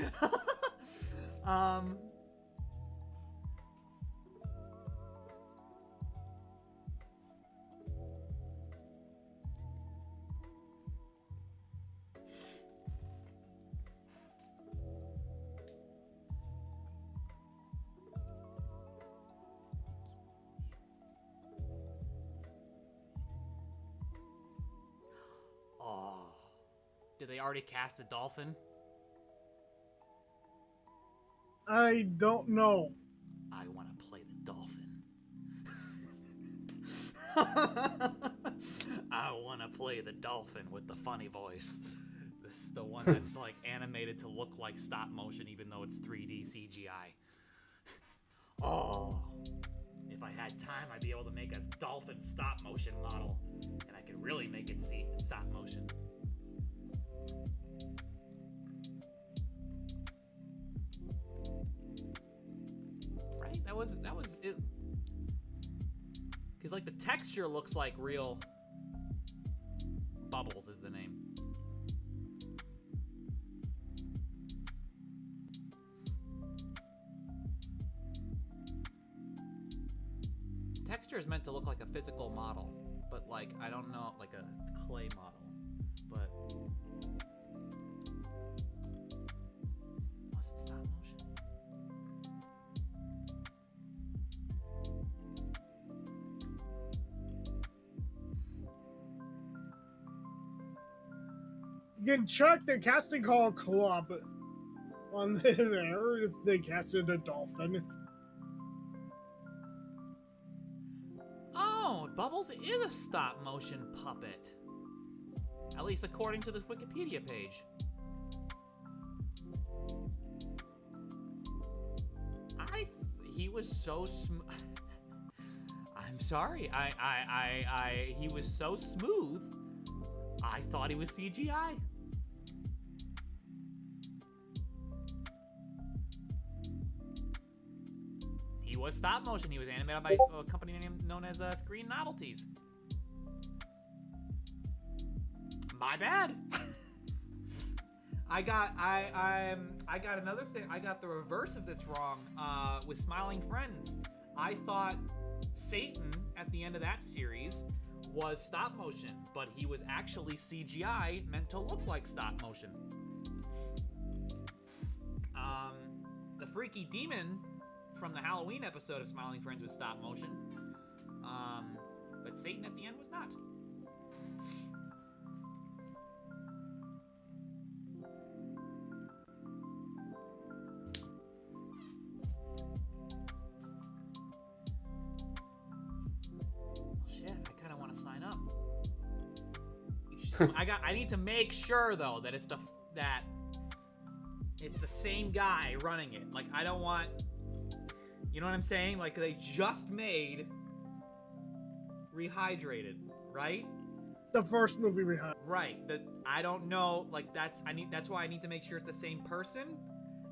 Did they already cast a dolphin? I don't know. I want to play the dolphin. I want to play the dolphin with the funny voice. This is the one that's like animated to look like stop motion even though it's 3D CGI. Oh, if I had time, I'd be able to make a dolphin stop motion model. And I could really make it see stop motion. Right? That was it. Because like the texture looks like real. Bubbles is the name. Texture is meant to look like a physical model, but like I don't know, like a clay model, but was it stop motion? You can check the casting call club on there if they casted a dolphin. Oh, Bubbles is a stop motion puppet. At least according to this Wikipedia page. He was so I'm sorry. He was so smooth. I thought he was CGI. He was stop motion. He was animated by a company known as Screen Novelties. My bad. I got another thing. I got the reverse of this wrong with Smiling Friends. I thought Satan at the end of that series was stop motion, but he was actually CGI meant to look like stop motion. The freaky demon from the Halloween episode of Smiling Friends was stop motion. But Satan at the end was not. I need to make sure though that it's the same guy running it. Like I don't want, you know what I'm saying? Like they just made Rehydrated, right? The first movie we had. Right. I don't know. Like that's why I need to make sure it's the same person,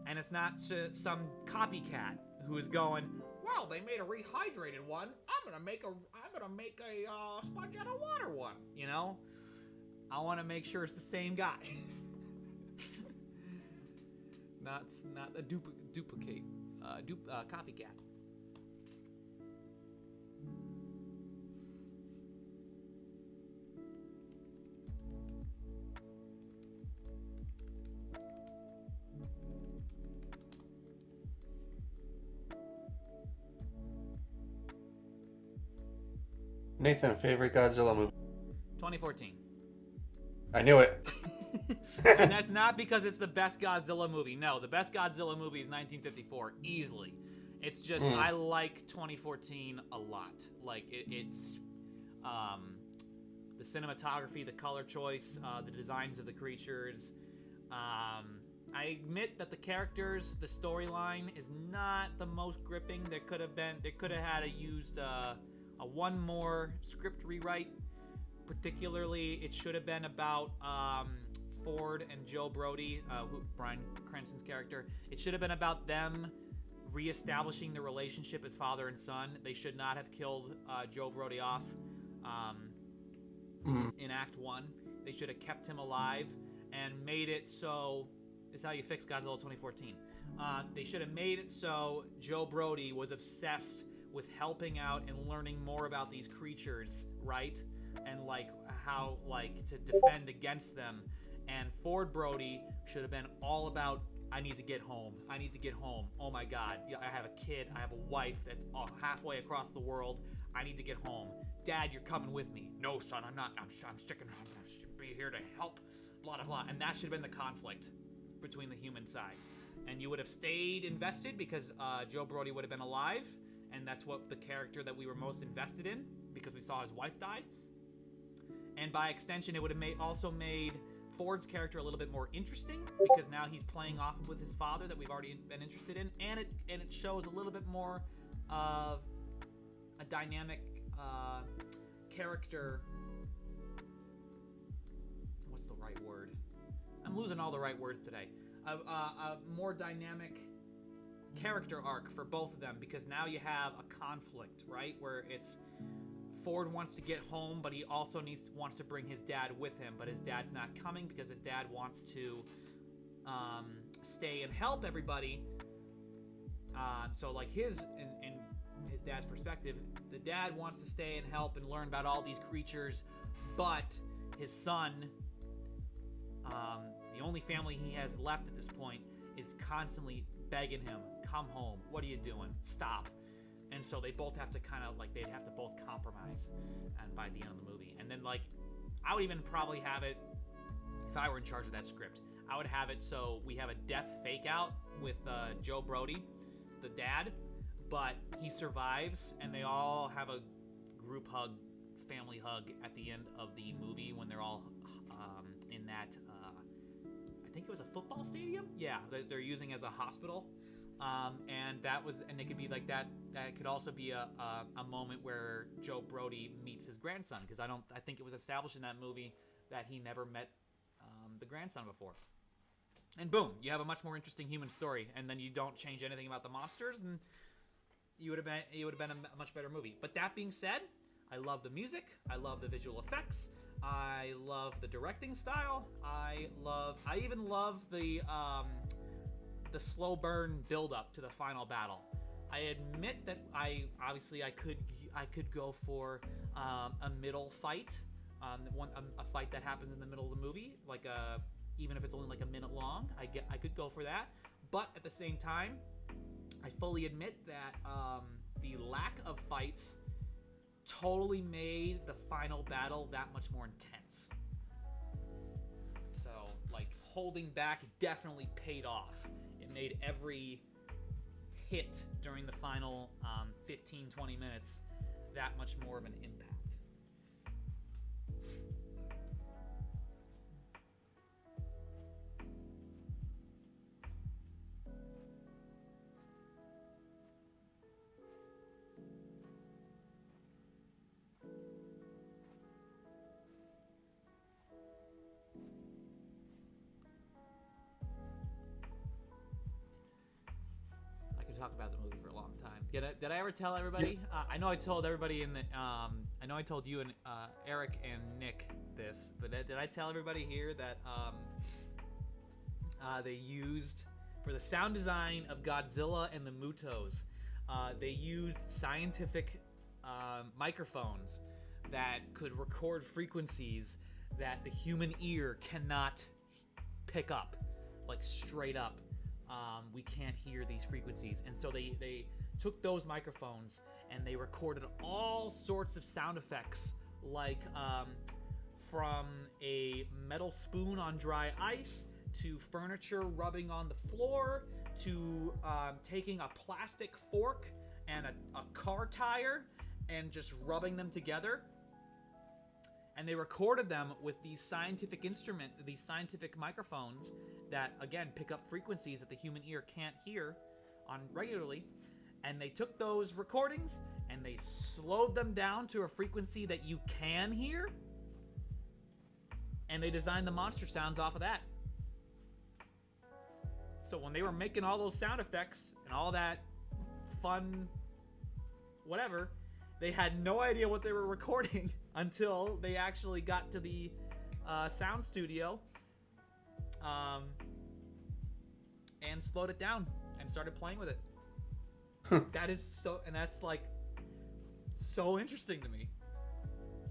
and it's not some copycat who is going, well, they made a Rehydrated one. I'm gonna make a sponge out of water one. You know, I want to make sure it's the same guy, not a duplicate, copycat. Nathan, favorite Godzilla movie? 2014. I knew it. And that's not because it's the best Godzilla movie. No, the best Godzilla movie is 1954, easily. It's just I like 2014 a lot. Like it's the cinematography, the color choice, the designs of the creatures. I admit that the characters, the storyline is not the most gripping. They could have had used a one more script rewrite. Particularly, it should have been about Ford and Joe Brody, Bryan Cranston's character. It should have been about them reestablishing the relationship as father and son. They should not have killed Joe Brody off in Act 1. They should have kept him alive and made it so... This is how you fix Godzilla 2014. They should have made it so Joe Brody was obsessed with helping out and learning more about these creatures, right? And like how to defend against them. And Ford Brody should have been all about, I need to get home. I need to get home. Oh my God, I have a kid. I have a wife that's halfway across the world. I need to get home. Dad, you're coming with me. No, son, I'm not. I'm sticking around. I'm just be here to help. Blah blah blah. And that should have been the conflict between the human side. And you would have stayed invested because Joe Brody would have been alive. And that's what the character that we were most invested in because we saw his wife die. And by extension, it would have also made Ford's character a little bit more interesting because now he's playing off with his father that we've already been interested in, and it shows a little bit more of a dynamic character. What's the right word? I'm losing all the right words today. A more dynamic character arc for both of them because now you have a conflict, right? Where it's Ford wants to get home, but he also wants to bring his dad with him, but his dad's not coming because his dad wants to stay and help everybody. So like in his dad's perspective, the dad wants to stay and help and learn about all these creatures, but his son, the only family he has left at this point, is constantly begging him, come home, what are you doing, stop. And so they both have to they'd have to both compromise and by the end of the movie. And then I would even probably have it, if I were in charge of that script, I would have it so we have a death fake out with Joe Brody, the dad, but he survives and they all have a group hug, family hug at the end of the movie when they're all in that, I think it was a football stadium? Yeah, that they're using as a hospital. And it could be like that. That could also be a moment where Joe Brody meets his grandson because I think it was established in that movie that he never met the grandson before. And boom, you have a much more interesting human story, and then you don't change anything about the monsters, and it would have been a much better movie. But that being said, I love the music, I love the visual effects, I love the directing style, I even love the slow burn build up to the final battle. I admit that I could go for a middle fight, a fight that happens in the middle of the movie, even if it's only a minute long. I could go for that, but at the same time, I fully admit that the lack of fights totally made the final battle that much more intense. So holding back definitely paid off. It made every hit during the final 15-20 minutes that much more of an impact. about the movie for a long time. Did I ever tell everybody? I know I told everybody in the. I know I told you and Eric and Nick this, but did I tell everybody here that they used for the sound design of Godzilla and the Mutos, they used scientific microphones that could record frequencies that the human ear cannot pick up, like straight up. We can't hear these frequencies, and so they took those microphones and they recorded all sorts of sound effects, like from a metal spoon on dry ice to furniture rubbing on the floor to taking a plastic fork and a car tire and just rubbing them together. And they recorded them with these scientific microphones that, again, pick up frequencies that the human ear can't hear on regularly. And they took those recordings and they slowed them down to a frequency that you can hear. And they designed the monster sounds off of that. So when they were making all those sound effects and all that fun whatever, they had no idea what they were recording until they actually got to the sound studio and slowed it down and started playing with it. That is so, and that's like so interesting to me.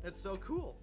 That's so cool.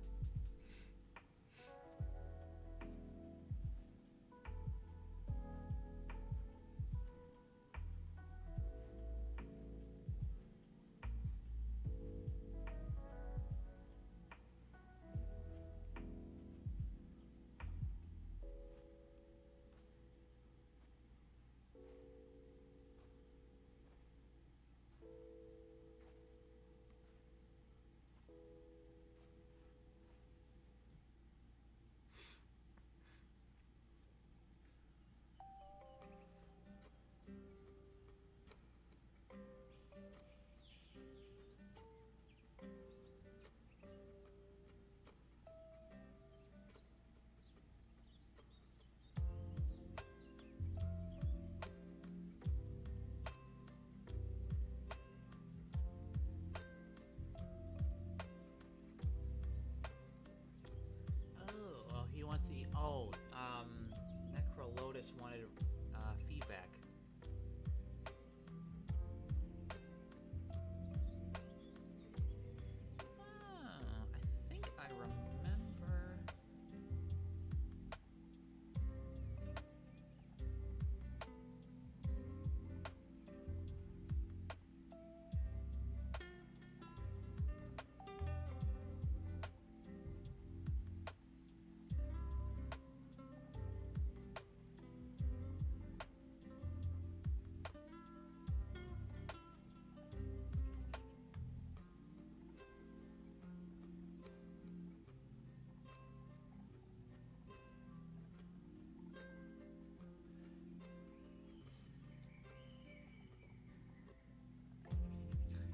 Necrolotus wanted feedback. I think I remember.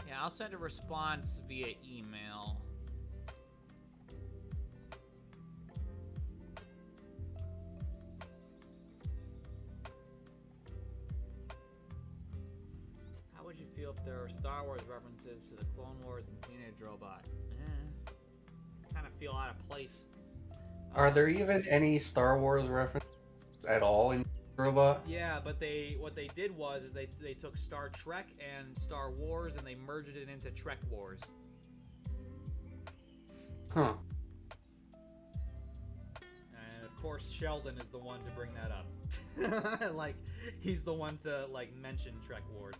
Yeah, I'll send a response via email. How would you feel if there were Star Wars references to the Clone Wars and Teenage Robot? Kind of feel out of place. Are there even any Star Wars references at all in Robot? Yeah, but what they did was they took Star Trek and Star Wars and they merged it into Trek Wars. Huh. And of course Sheldon is the one to bring that up. Like he's the one to like mention Trek Wars.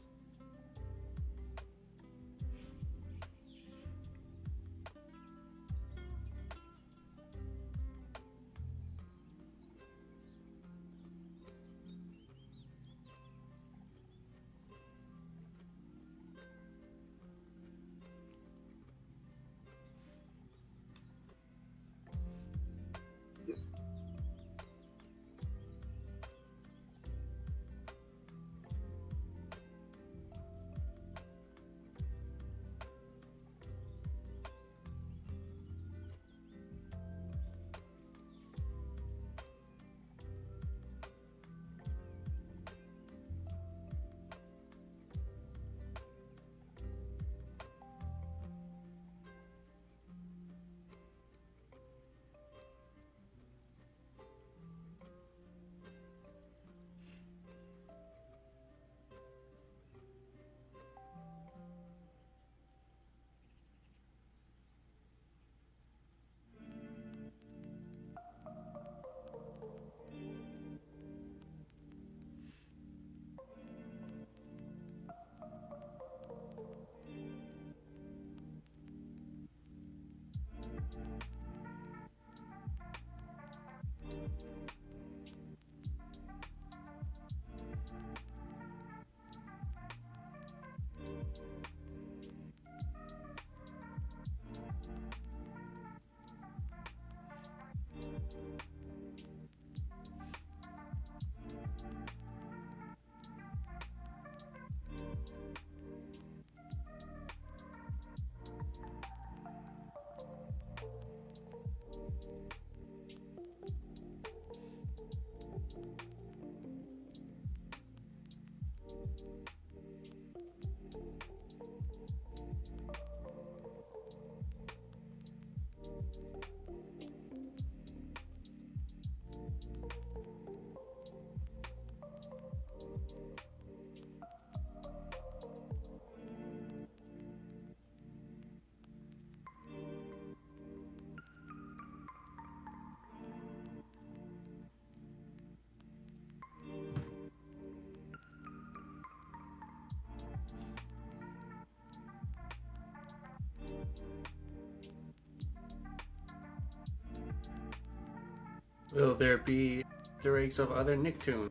Will there be Easter eggs of other Nicktoons? Will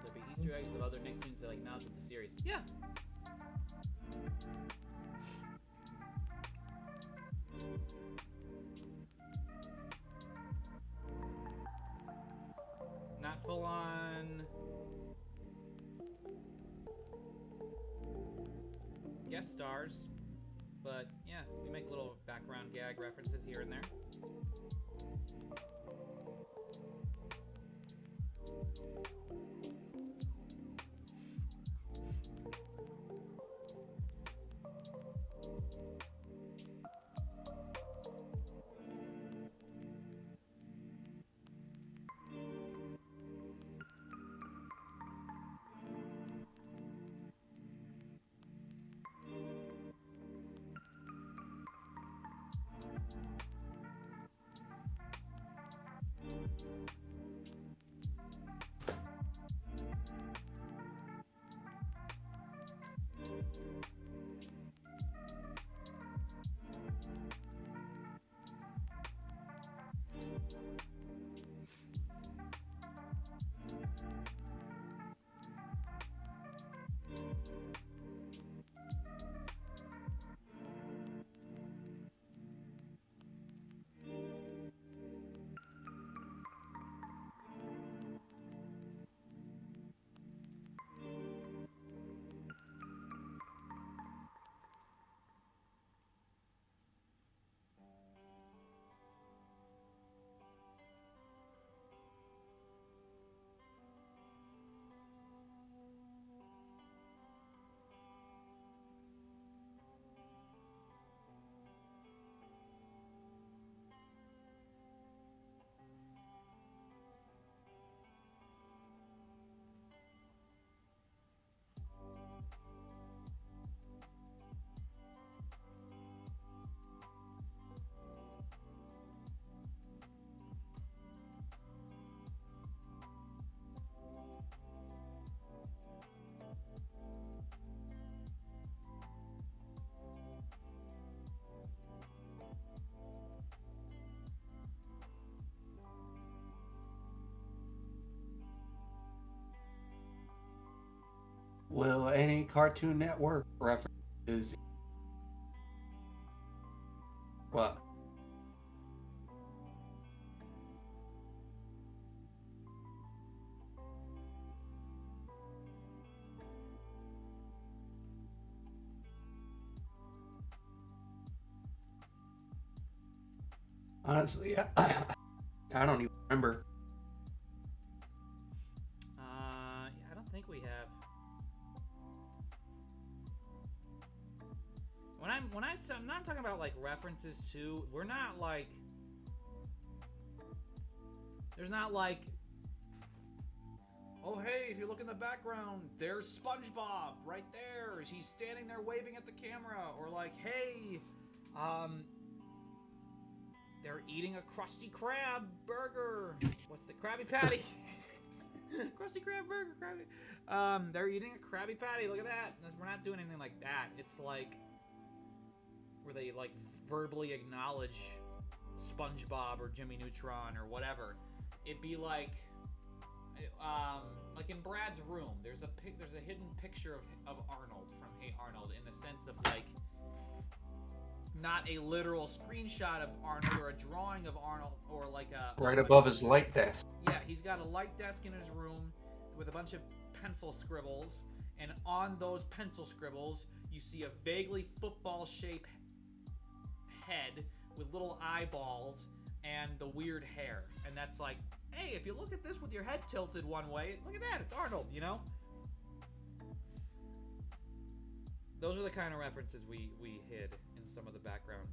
there be Easter eggs of other Nicktoons that like nods at the series? Yeah. Not full on guest stars, but yeah, we make little background gag references here and there. Will any Cartoon Network references? What? Honestly, I don't even remember. I don't think we have. I'm not talking about like references to. We're not like. There's not like. Oh hey, if you look in the background, there's SpongeBob right there. He's standing there waving at the camera, or like, hey, they're eating a Krusty Krab burger. What's the Krabby Patty? Krusty Krab burger, Krabby. They're eating a Krabby Patty. Look at that. We're not doing anything like that. It's like where they like verbally acknowledge SpongeBob or Jimmy Neutron or whatever. It'd be like in Brad's room. There's a hidden picture of Arnold from Hey Arnold, in the sense of like not a literal screenshot of Arnold or a drawing of Arnold or like a Right above his light desk. Yeah, he's got a light desk in his room with a bunch of pencil scribbles, and on those pencil scribbles you see a vaguely football-shaped head with little eyeballs and the weird hair. And that's like, hey, if you look at this with your head tilted one way, look at that, it's Arnold, you know? Those are the kind of references we hid in some of the backgrounds.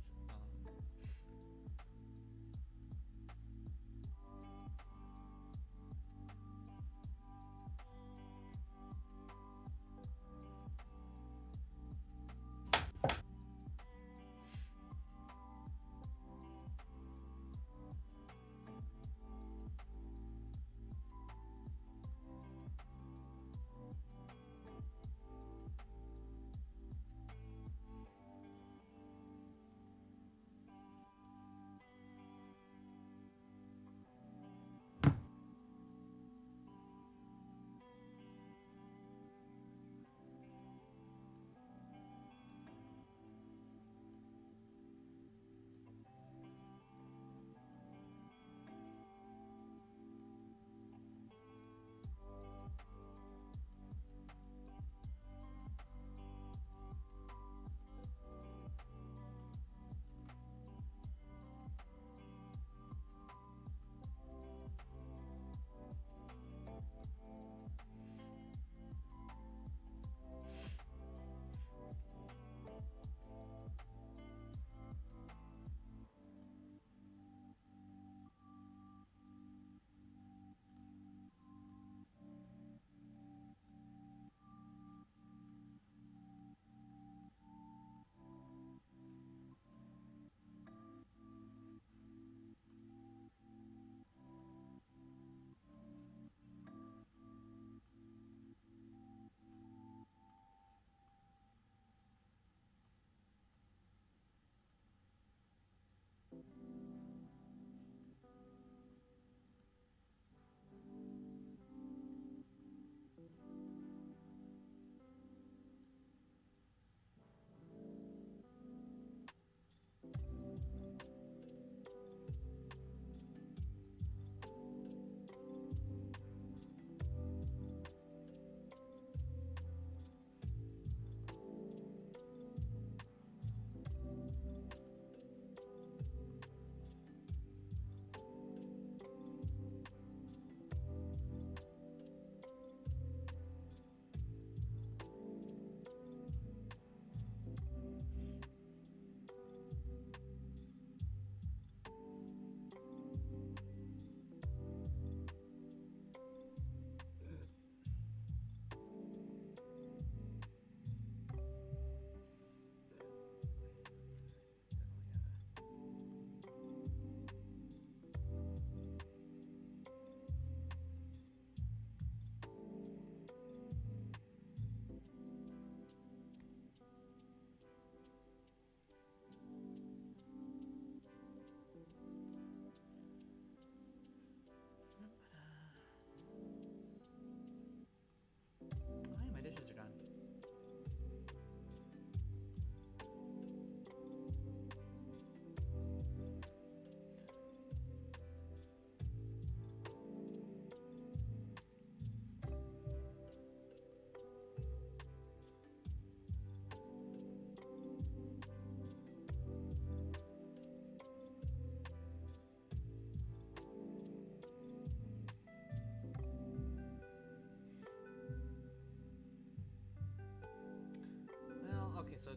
so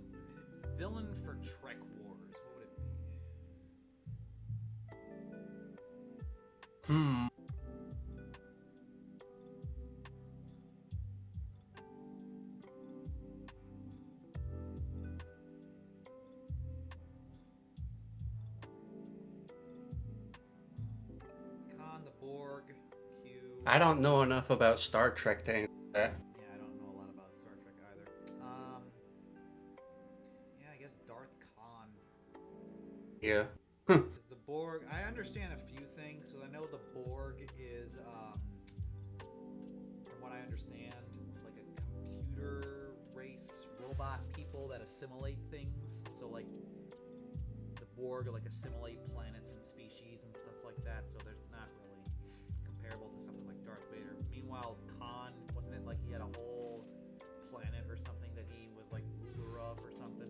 villain for Trek Wars. What would it be? Hmm. Khan, the Borg, Q. I don't know enough about Star Trek to answer that. Yeah, I don't know a lot about Star Trek either. Yeah, I guess Darth Khan. Yeah. Because the Borg, I understand a few things. Because I know the Borg is, from what I understand, like a computer race, robot people that assimilate things. So like the Borg like assimilate planets and species and stuff like that. So there's not really comparable to something like Darth Vader. Meanwhile, Khan, wasn't it like he had a whole planet or something that he was like ruler of or something?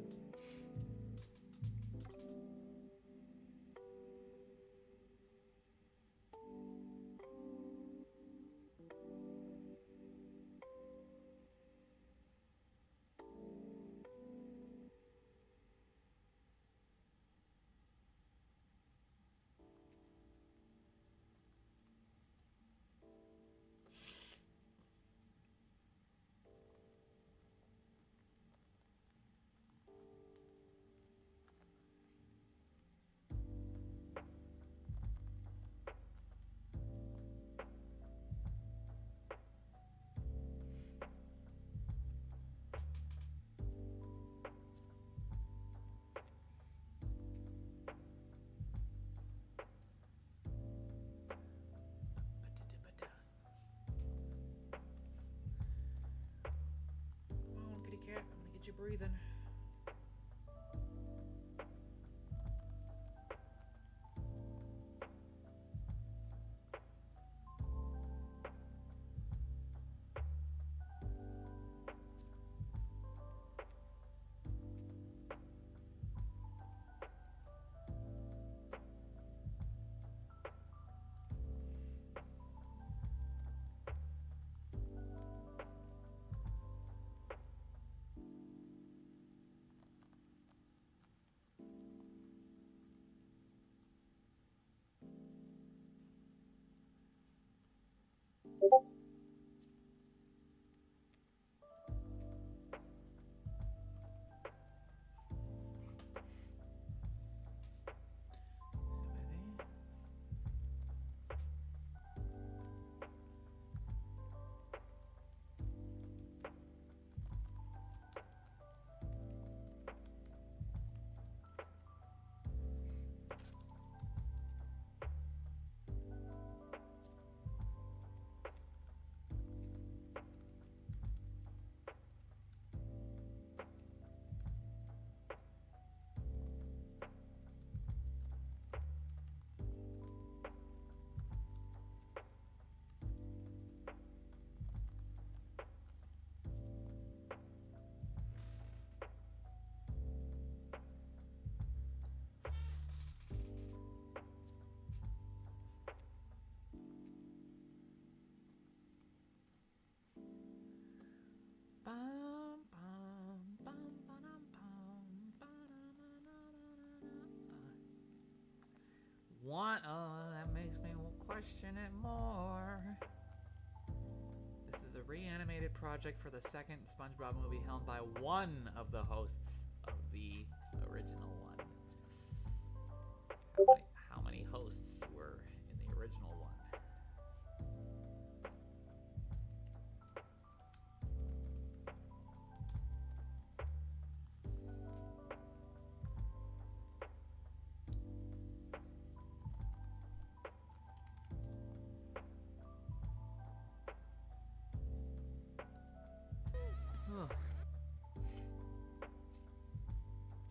Come on, kitty cat. I'm gonna get you breathing. What? That makes me question it more. This is a reanimated project for the second SpongeBob movie helmed by one of the hosts of the original one. How many hosts were in the original one?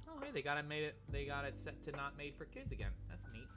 Oh, hey, they got it set to not made for kids again. That's neat.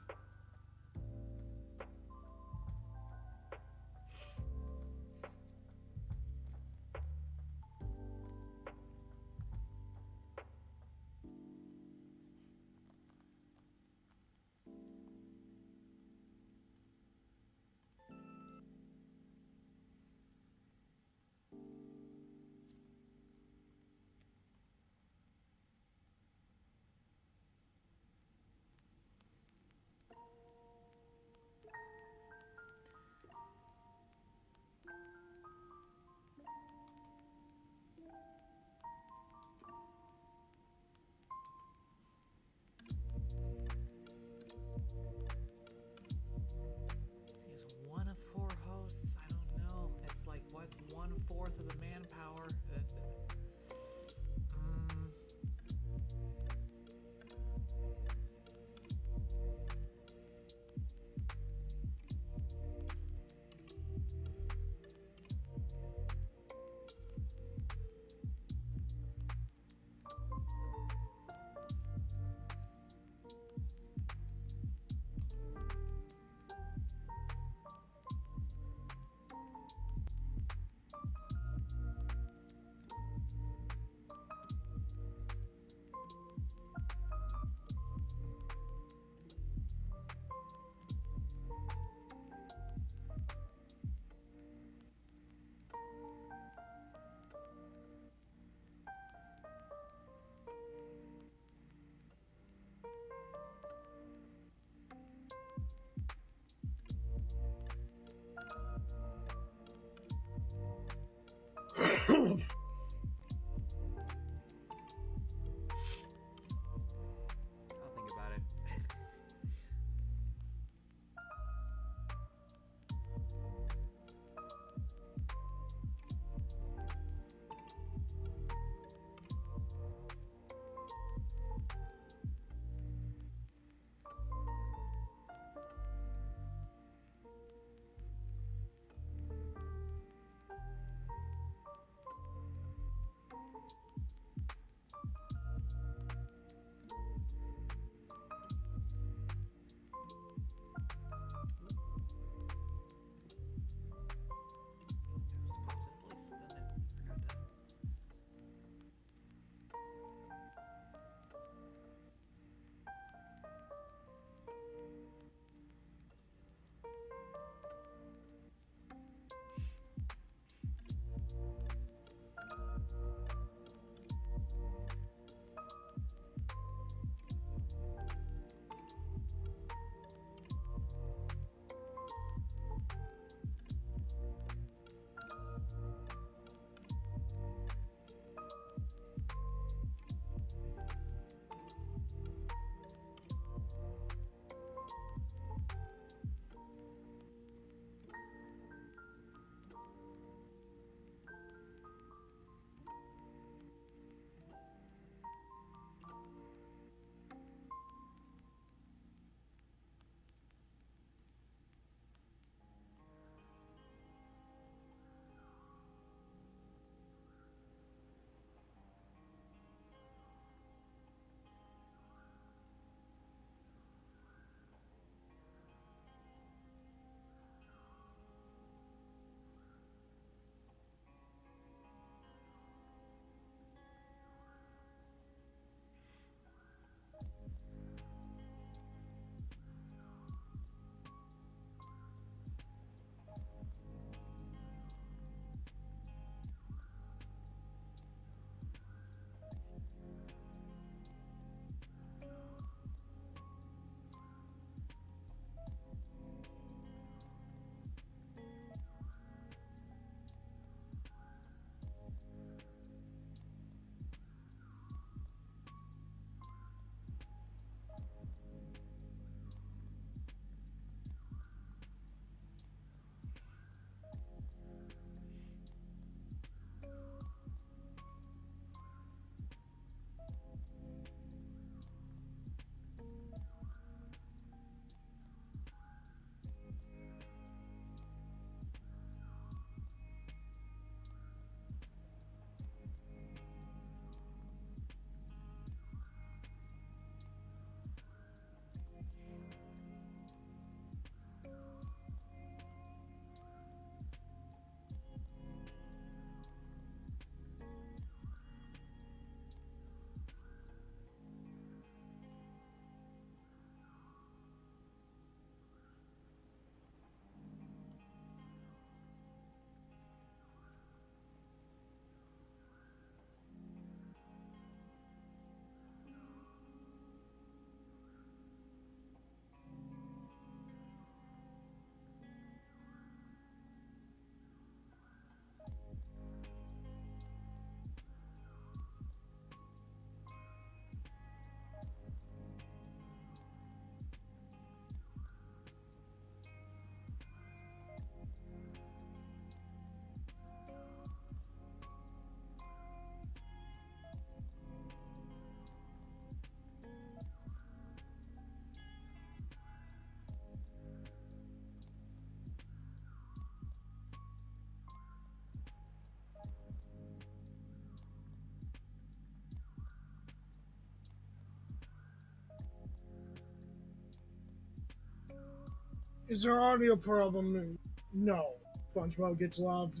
Is there audio problem? No. SpongeBob gets love.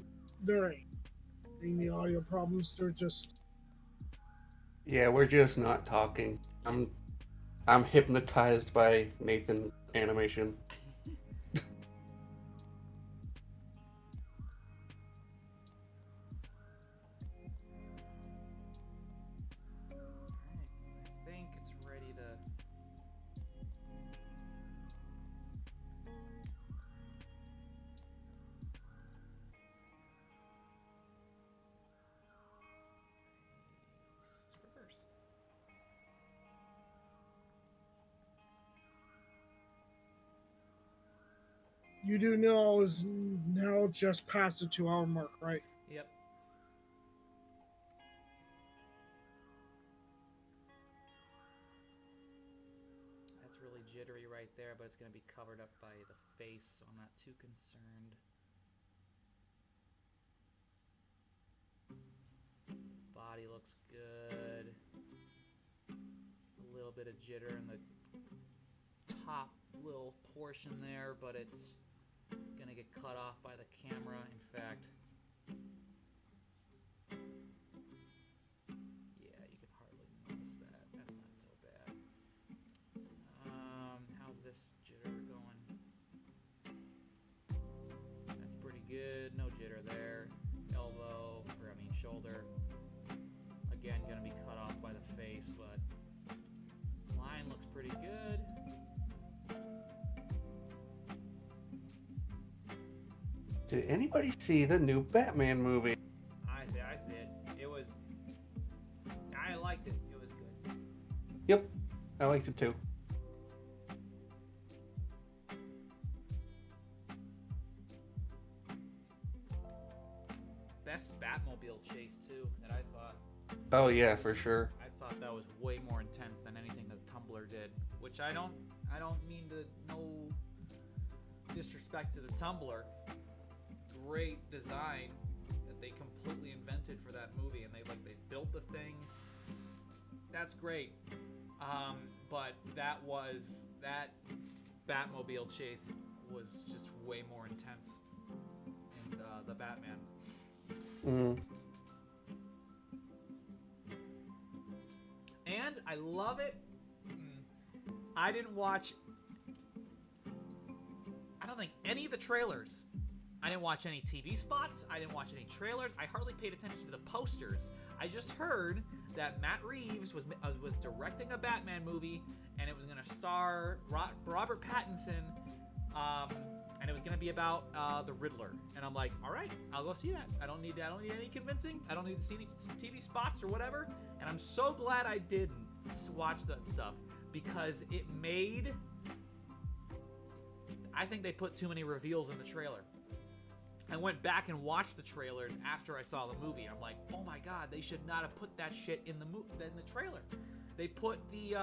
There ain't any audio problems. They're just. Yeah, we're just not talking. I'm hypnotized by Nathan's animation. I think it's ready to. Reverse. You do know is now just past the 2-hour mark, right? Yep. That's really jittery right there, but it's going to be covered up by the face, so I'm not too concerned. Body looks good. A little bit of jitter in the top little portion there, but it's going to get cut off by the camera. In fact, yeah, you can hardly notice that. That's not so bad. How's this jitter going? That's pretty good. No jitter there. Shoulder. Again, gonna be cut off by the face, but line looks pretty good. Did anybody see the new Batman movie? I did. I liked it. It was good. Yep, I liked it too. Best Batmobile chase too that I thought. Oh yeah, for sure. I thought that was way more intense than anything that Tumblr did, which I don't mean to no disrespect to the Tumblr. Great design that they completely invented for that movie, and they built the thing. That's great. But that Batmobile chase was just way more intense in the Batman. Mm. And I love it. I didn't watch, I don't think, any of the trailers. I didn't watch any TV spots. I didn't watch any trailers. I hardly paid attention to the posters. I just heard that Matt Reeves was directing a Batman movie, and it was going to star Robert Pattinson, and it was going to be about the Riddler. And I'm like, all right, I'll go see that. I don't need any convincing. I don't need to see any TV spots or whatever. And I'm so glad I didn't watch that stuff, because it made, I think they put too many reveals in the trailer. I went back and watched the trailers after I saw the movie. I'm like, oh my god, they should not have put that shit in the trailer. They put the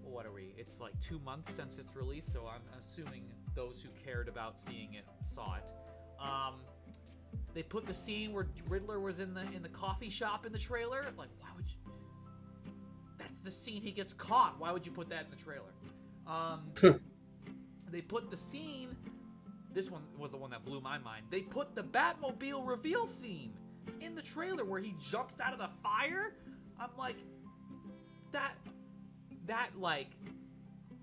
what are we? It's like 2 months since its release, so I'm assuming those who cared about seeing it saw it. They put the scene where Riddler was in the coffee shop in the trailer. Like, why would you? That's the scene he gets caught. Why would you put that in the trailer? They put the scene. This one was the one that blew my mind. They put the Batmobile reveal scene in the trailer where he jumps out of the fire. I'm like, that like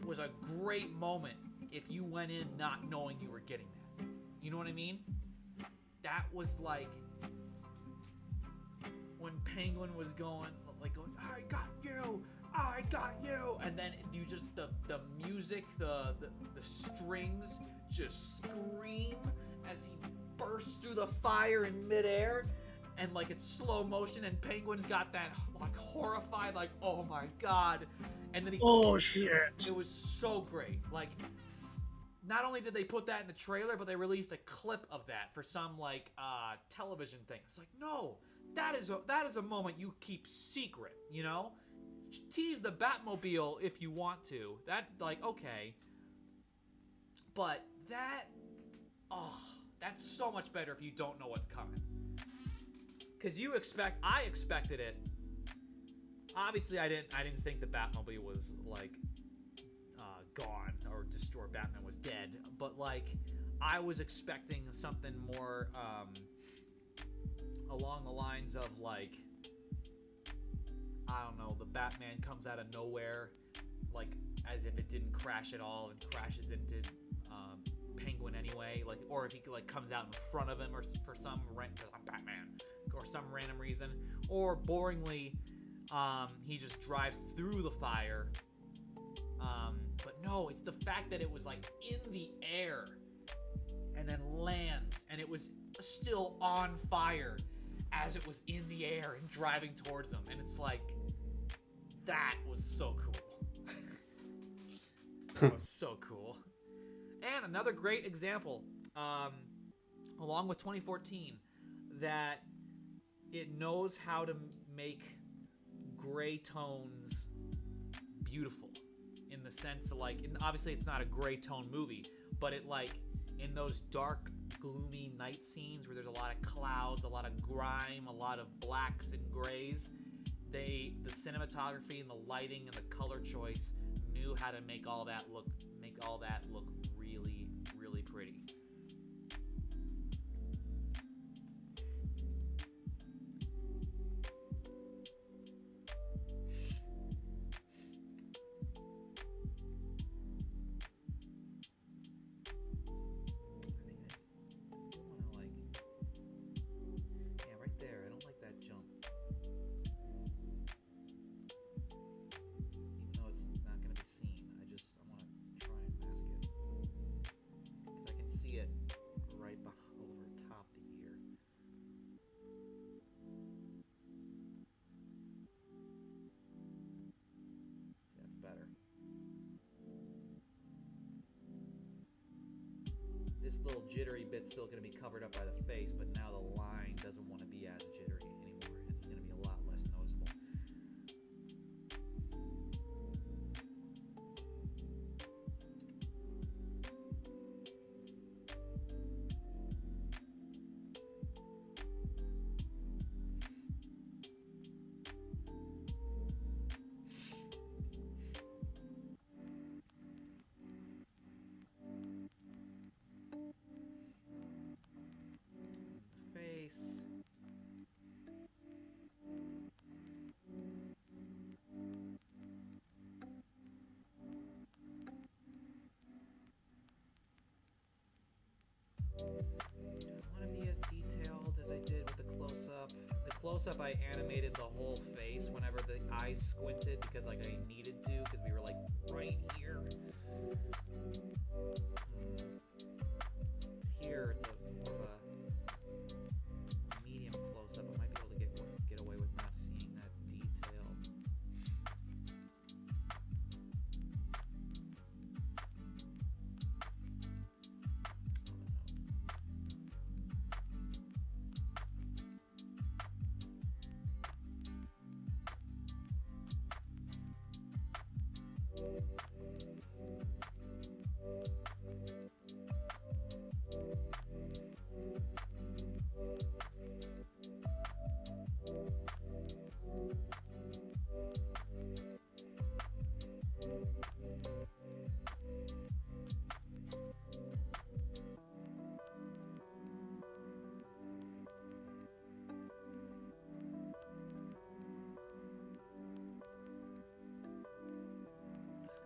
was a great moment if you went in not knowing you were getting that. You know what I mean? That was like when Penguin was going, I got you, and then you just the music, the strings just scream as he bursts through the fire in midair, and like it's slow motion, and Penguin's got that like horrified, like, oh my god, and then shit. It was so great. Like, not only did they put that in the trailer, but they released a clip of that for some like television thing. It's like, no, that is a moment you keep secret, you know? Tease the Batmobile if you want to. That, like, okay. But that's so much better if you don't know what's coming. Because I expected it. Obviously, I didn't think the Batmobile was, like, gone or destroyed. Batman was dead. But like, I was expecting something more along the lines of like, I don't know, the Batman comes out of nowhere, like as if it didn't crash at all and crashes into Penguin anyway, like, or if he like comes out in front of him or for some I'm Batman or some random reason, or boringly he just drives through the fire. But no, it's the fact that it was like in the air and then lands and it was still on fire as it was in the air and driving towards them, and it's like, that was so cool. That was so cool. And another great example, along with 2014, that it knows how to make gray tones beautiful, in the sense of like, and obviously it's not a gray tone movie, but it like, in those dark, gloomy night scenes where there's a lot of clouds, a lot of grime, a lot of blacks and grays, the cinematography and the lighting and the color choice knew how to make all that look really, really pretty. This little jittery bit's still going to be covered up by the face, but now the line doesn't want to be as jittery anymore. It's going to be a lot less noticeable. I want to be as detailed as I did with the close-up. The close-up, I animated the whole face whenever the eyes squinted, because like I needed to, because we were like right here. Here it's more of a medium close-up. I might be able to get away with not seeing that detail.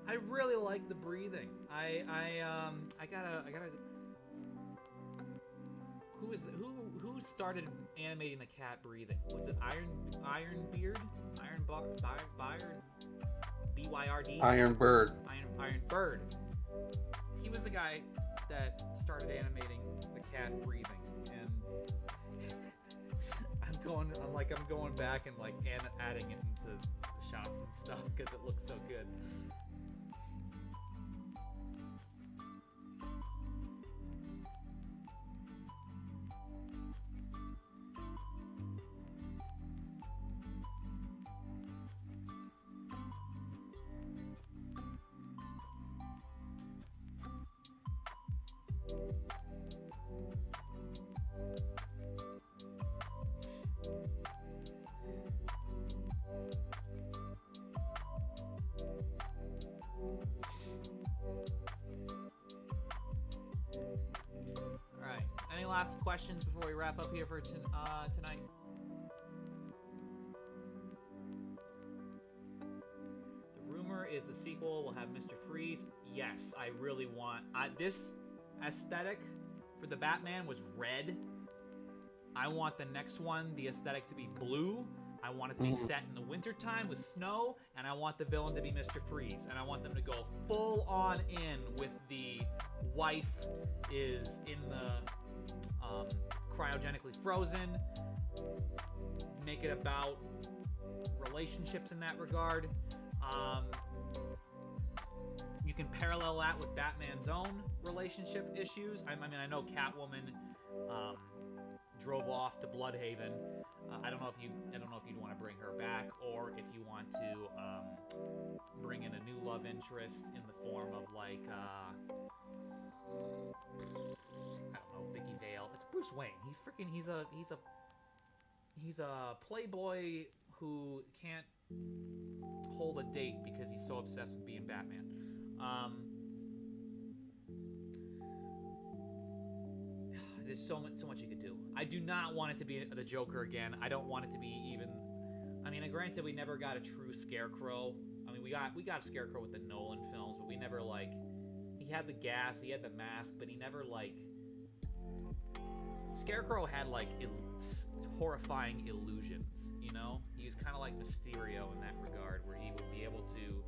I really like the breathing. I gotta. Who started animating the cat breathing? Was it Ironbeard? BYRD? Iron Bird. Iron Bird. He was the guy that started animating the cat breathing, and I'm going back and like adding it into the shots and stuff because it looks so good. questions before we wrap up here for tonight? The rumor is the sequel will have Mr. Freeze. Yes, I really want... this aesthetic for the Batman was red. I want the next one, the aesthetic, to be blue. I want it to be set in the wintertime with snow, and I want the villain to be Mr. Freeze. And I want them to go full on in with the wife is in the cryogenically frozen. Make it about relationships in that regard. You can parallel that with Batman's own relationship issues. I mean, I know Catwoman drove off to Bloodhaven. I don't know if you'd want to bring her back, or if you want to bring in a new love interest in the form of like I don't know, Vicky Vale. It's Bruce Wayne. He's a playboy who can't hold a date because he's so obsessed with being Batman. There's so much you could do. I do not want it to be the Joker again. I don't want it to be even... I mean, granted, we never got a true Scarecrow. I mean, we got Scarecrow with the Nolan films, but we never, like... He had the gas, he had the mask, but he never, like... Scarecrow had, like, horrifying illusions, you know? He was kind of like Mysterio in that regard, where he would be able to,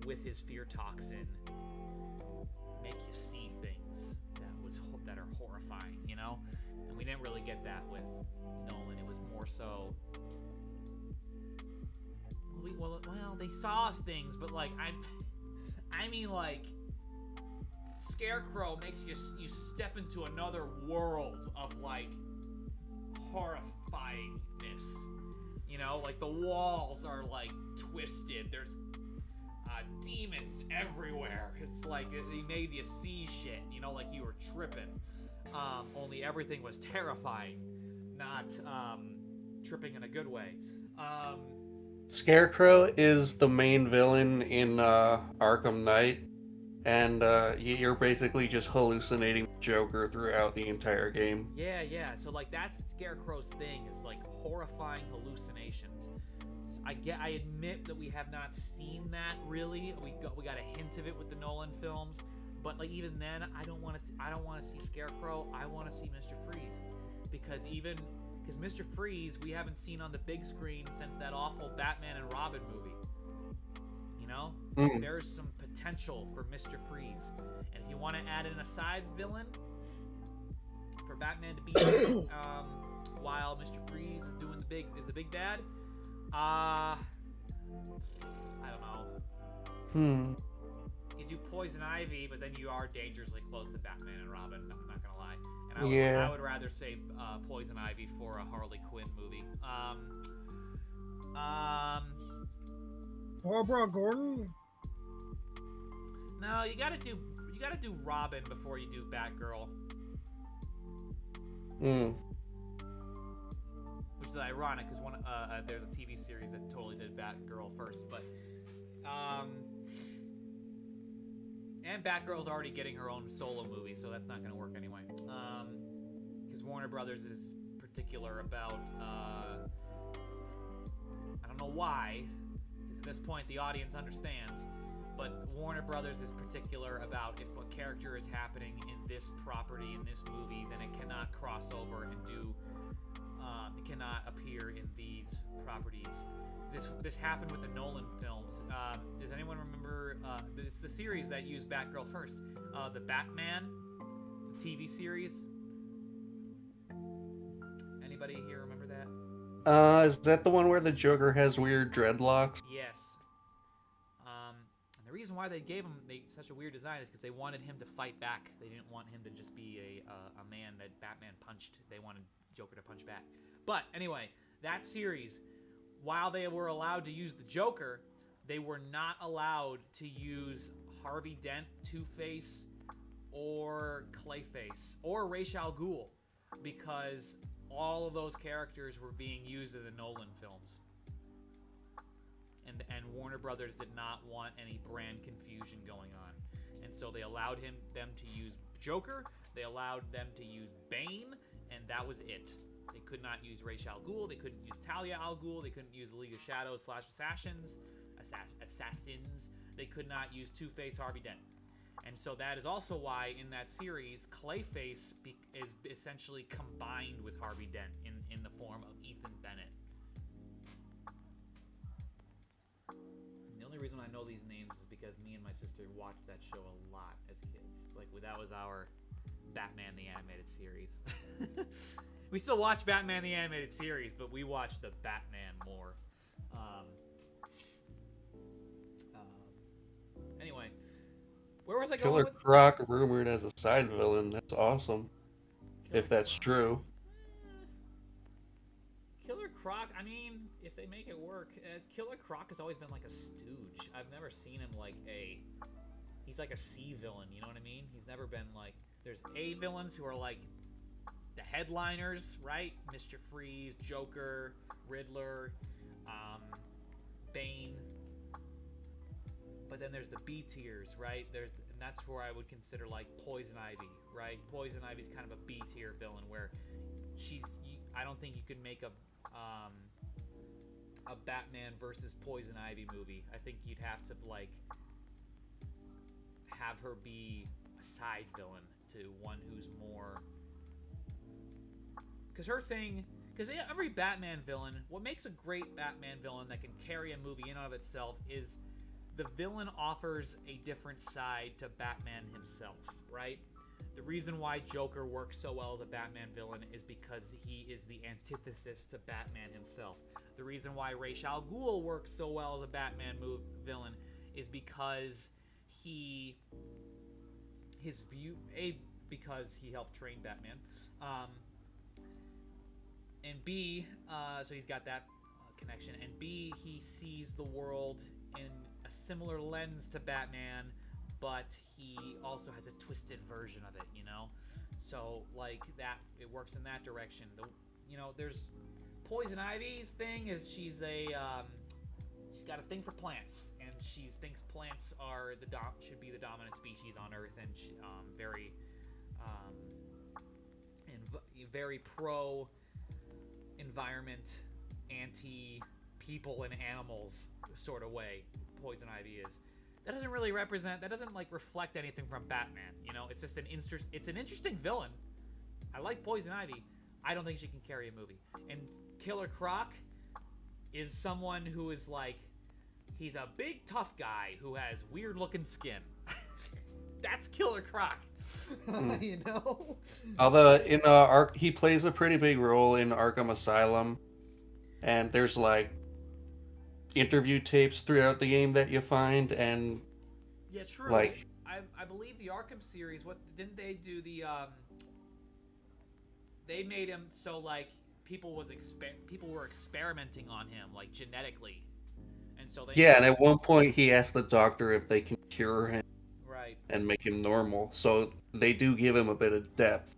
with his fear toxin, make you see things that are horrifying, you know? And we didn't really get that with Nolan. It was more so... Well, they saw things, but, like, I mean, like... Scarecrow makes you step into another world of, like, horrifyingness. You know, like, the walls are, like, twisted. There's demons everywhere. It's like he made you see shit, you know, like you were tripping. Only everything was terrifying, not tripping in a good way. Scarecrow is the main villain in Arkham Knight, and you're basically just hallucinating Joker throughout the entire game. Yeah. So like that's Scarecrow's thing, is like horrifying hallucinations. I admit that we have not seen that really. We got a hint of it with the Nolan films, but like even then, I don't want to see Scarecrow. I want to see Mr. Freeze, because Mr. Freeze we haven't seen on the big screen since that awful Batman and Robin movie. You know, there's some potential for Mr. Freeze, and if you want to add in a side villain for Batman to be while Mr. Freeze is doing the big bad. I don't know. You do Poison Ivy, but then you are dangerously close to Batman and Robin. I'm not gonna lie. And I would rather save Poison Ivy for a Harley Quinn movie. Barbara Gordon. No, you gotta do Robin before you do Batgirl. Which is ironic, because there's a TV series that totally did Batgirl first, but and Batgirl's already getting her own solo movie, so that's not going to work anyway. Because Warner Brothers is particular about I don't know why, because at this point the audience understands, but Warner Brothers is particular about if a character is happening in this property in this movie, then it cannot cross over and do. It cannot appear in these properties. This happened with the Nolan films. Does anyone remember? It's the series that used Batgirl first. The Batman TV series. Anybody here remember that? Is that the one where the Joker has weird dreadlocks? Yes. And the reason why they gave him such a weird design is because they wanted him to fight back. They didn't want him to just be a man that Batman punched. They wanted Joker to punch back. But anyway, that series, while they were allowed to use the Joker, they were not allowed to use Harvey Dent, Two-Face, or Clayface, or Ra's al Ghul, because all of those characters were being used in the Nolan films. And Warner Brothers did not want any brand confusion going on. And so they allowed them to use Joker, They allowed them to use Bane, and that was it. They could not use Ra's al Ghul. They couldn't use Talia al Ghul. They couldn't use the League of Shadows / Assassins. They could not use Two-Face Harvey Dent. And so that is also why in that series, Clayface is essentially combined with Harvey Dent in the form of Ethan Bennett. And the only reason I know these names is because me and my sister watched that show a lot as kids. Like, that was our Batman the Animated Series. We still watch Batman the Animated Series, but we watch the Batman more. Anyway, where was I going Killer with? Croc rumored as a side villain. That's awesome. If that's true. Killer Croc, I mean, if they make it work, Killer Croc has always been like a stooge. I've never seen him like he's like a C villain, you know what I mean? He's never been like, there's A villains who are like the headliners, right? Mr. Freeze, Joker, Riddler, Bane. But then there's the B tiers, right? And that's where I would consider like Poison Ivy, right? Poison Ivy's kind of a B tier villain where I don't think you could make a Batman versus Poison Ivy movie. I think you'd have to like have her be a side villain to one who's more, because every Batman villain, what makes a great Batman villain that can carry a movie in and of itself is the villain offers a different side to Batman himself, right? The reason why Joker works so well as a Batman villain is because he is the antithesis to Batman himself. The reason why Ra's al Ghul works so well as a Batman villain is because because he helped train Batman, and B, so he's got that connection, and B, he sees the world in a similar lens to Batman, but he also has a twisted version of it, you know? So, like, that, it works in that direction. There's Poison Ivy's thing is she's got a thing for plants, and she thinks plants are should be the dominant species on Earth, and she, very pro environment, anti people and animals sort of way. Poison Ivy is. That doesn't really reflect anything from Batman, you know? It's just it's an interesting villain. I like Poison Ivy. I don't think she can carry a movie. And Killer Croc is someone who is like, he's a big tough guy who has weird looking skin. That's Killer Croc. You know? Although he plays a pretty big role in Arkham Asylum, and there's like interview tapes throughout the game that you find, and yeah, true. Like, I believe the Arkham series, what didn't they do they made him so like people were experimenting on him like genetically, and so they and at one point he asked the doctor if they can cure him, right, and make him normal. So they do give him a bit of depth.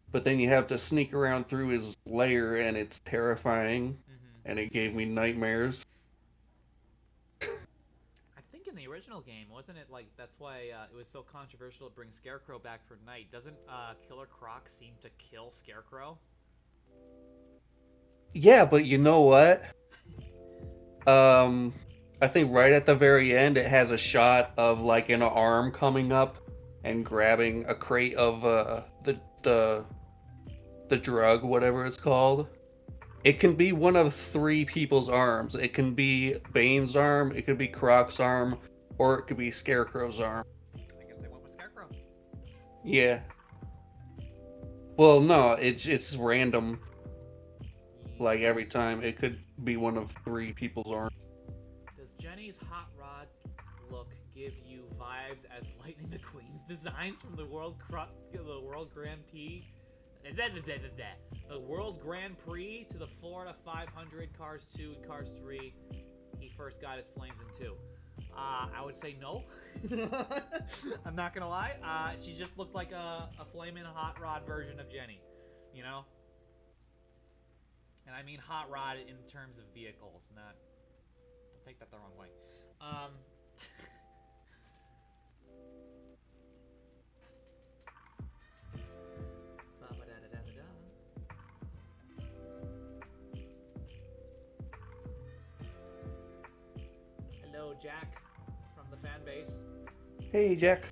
But then you have to sneak around through his lair, and it's terrifying, and it gave me nightmares. I think in the original game, wasn't it like that's why it was so controversial to bring Scarecrow back for night? Doesn't Killer Croc seem to kill Scarecrow? Yeah, but you know what? I think right at the very end, it has a shot of like an arm coming up and grabbing a crate of the drug, whatever it's called. It can be one of three people's arms. It can be Bane's arm, it could be Croc's arm, or it could be Scarecrow's arm. I guess they went with Scarecrow. Yeah. Well, no, it's random. Like every time, it could be one of three people's arms. Does Jenny's hot rod look give you vibes as Lightning McQueen's designs from the World Grand Prix? The World Grand Prix to the Florida 500, Cars 2 and Cars 3. He first got his flames in 2. I would say no. I'm not gonna lie. She just looked like a flaming hot rod version of Jenny, you know. And I mean hot rod in terms of vehicles, not. Don't take that the wrong way. Jack from the fan base. Hey, Jack.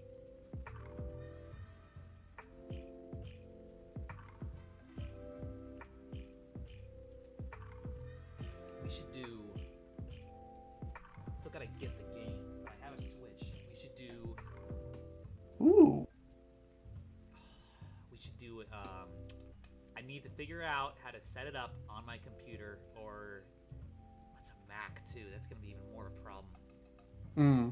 We should do. Still gotta get the game. I have a Switch. We should do. Ooh. We should do. I need to figure out how to set it up on my computer, or what's a Mac too. That's gonna be even more of a problem. Hmm.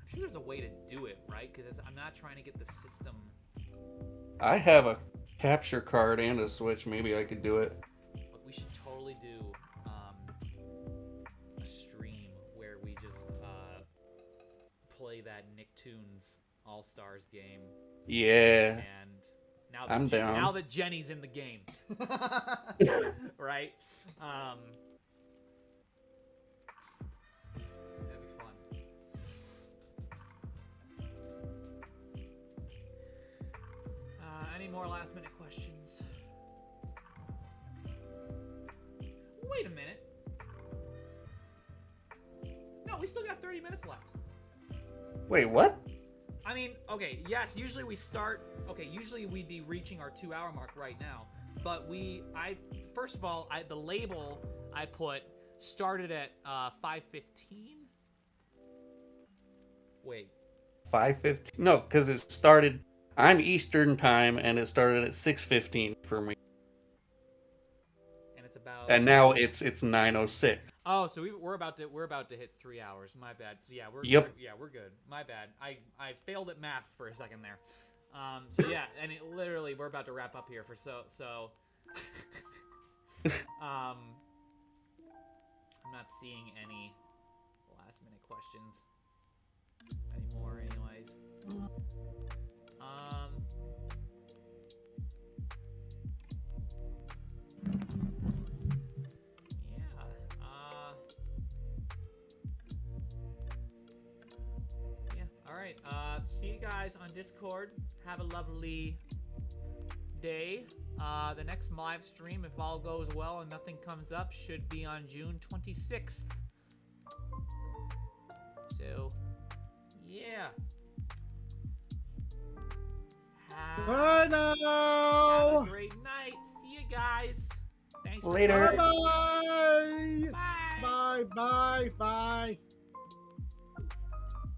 I'm sure there's a way to do it, right? Because I'm not trying to get the system. I have a capture card and a Switch. Maybe I could do it. But we should totally do a stream where we just play that Nicktoons All Stars game. Yeah. And now that I'm down. Now that Jenny's in the game, right? That'd be fun. Any more last minute questions? Wait a minute. No, we still got 30 minutes left. Wait, what? I mean, okay, yes, usually we start, okay, usually we'd be reaching our 2-hour mark right now, but first of all, the label I put started at 5:15. Wait. 5:15? No, because it started. I'm Eastern time, and it started at 6:15 for me. And it's about. And now it's 9:06. Oh, so we're about to hit 3 hours. My bad. So yeah, we're good. My bad. I failed at math for a second there. So yeah, and literally we're about to wrap up here for so. I'm not seeing any last minute questions anymore, anyways. All right. See you guys on Discord. Have a lovely day. The next live stream, if all goes well and nothing comes up, should be on June 26th. So, yeah. Bye Have now. a great night. See you guys. Thanks. Later. For Bye. Bye. Bye. Bye. Bye.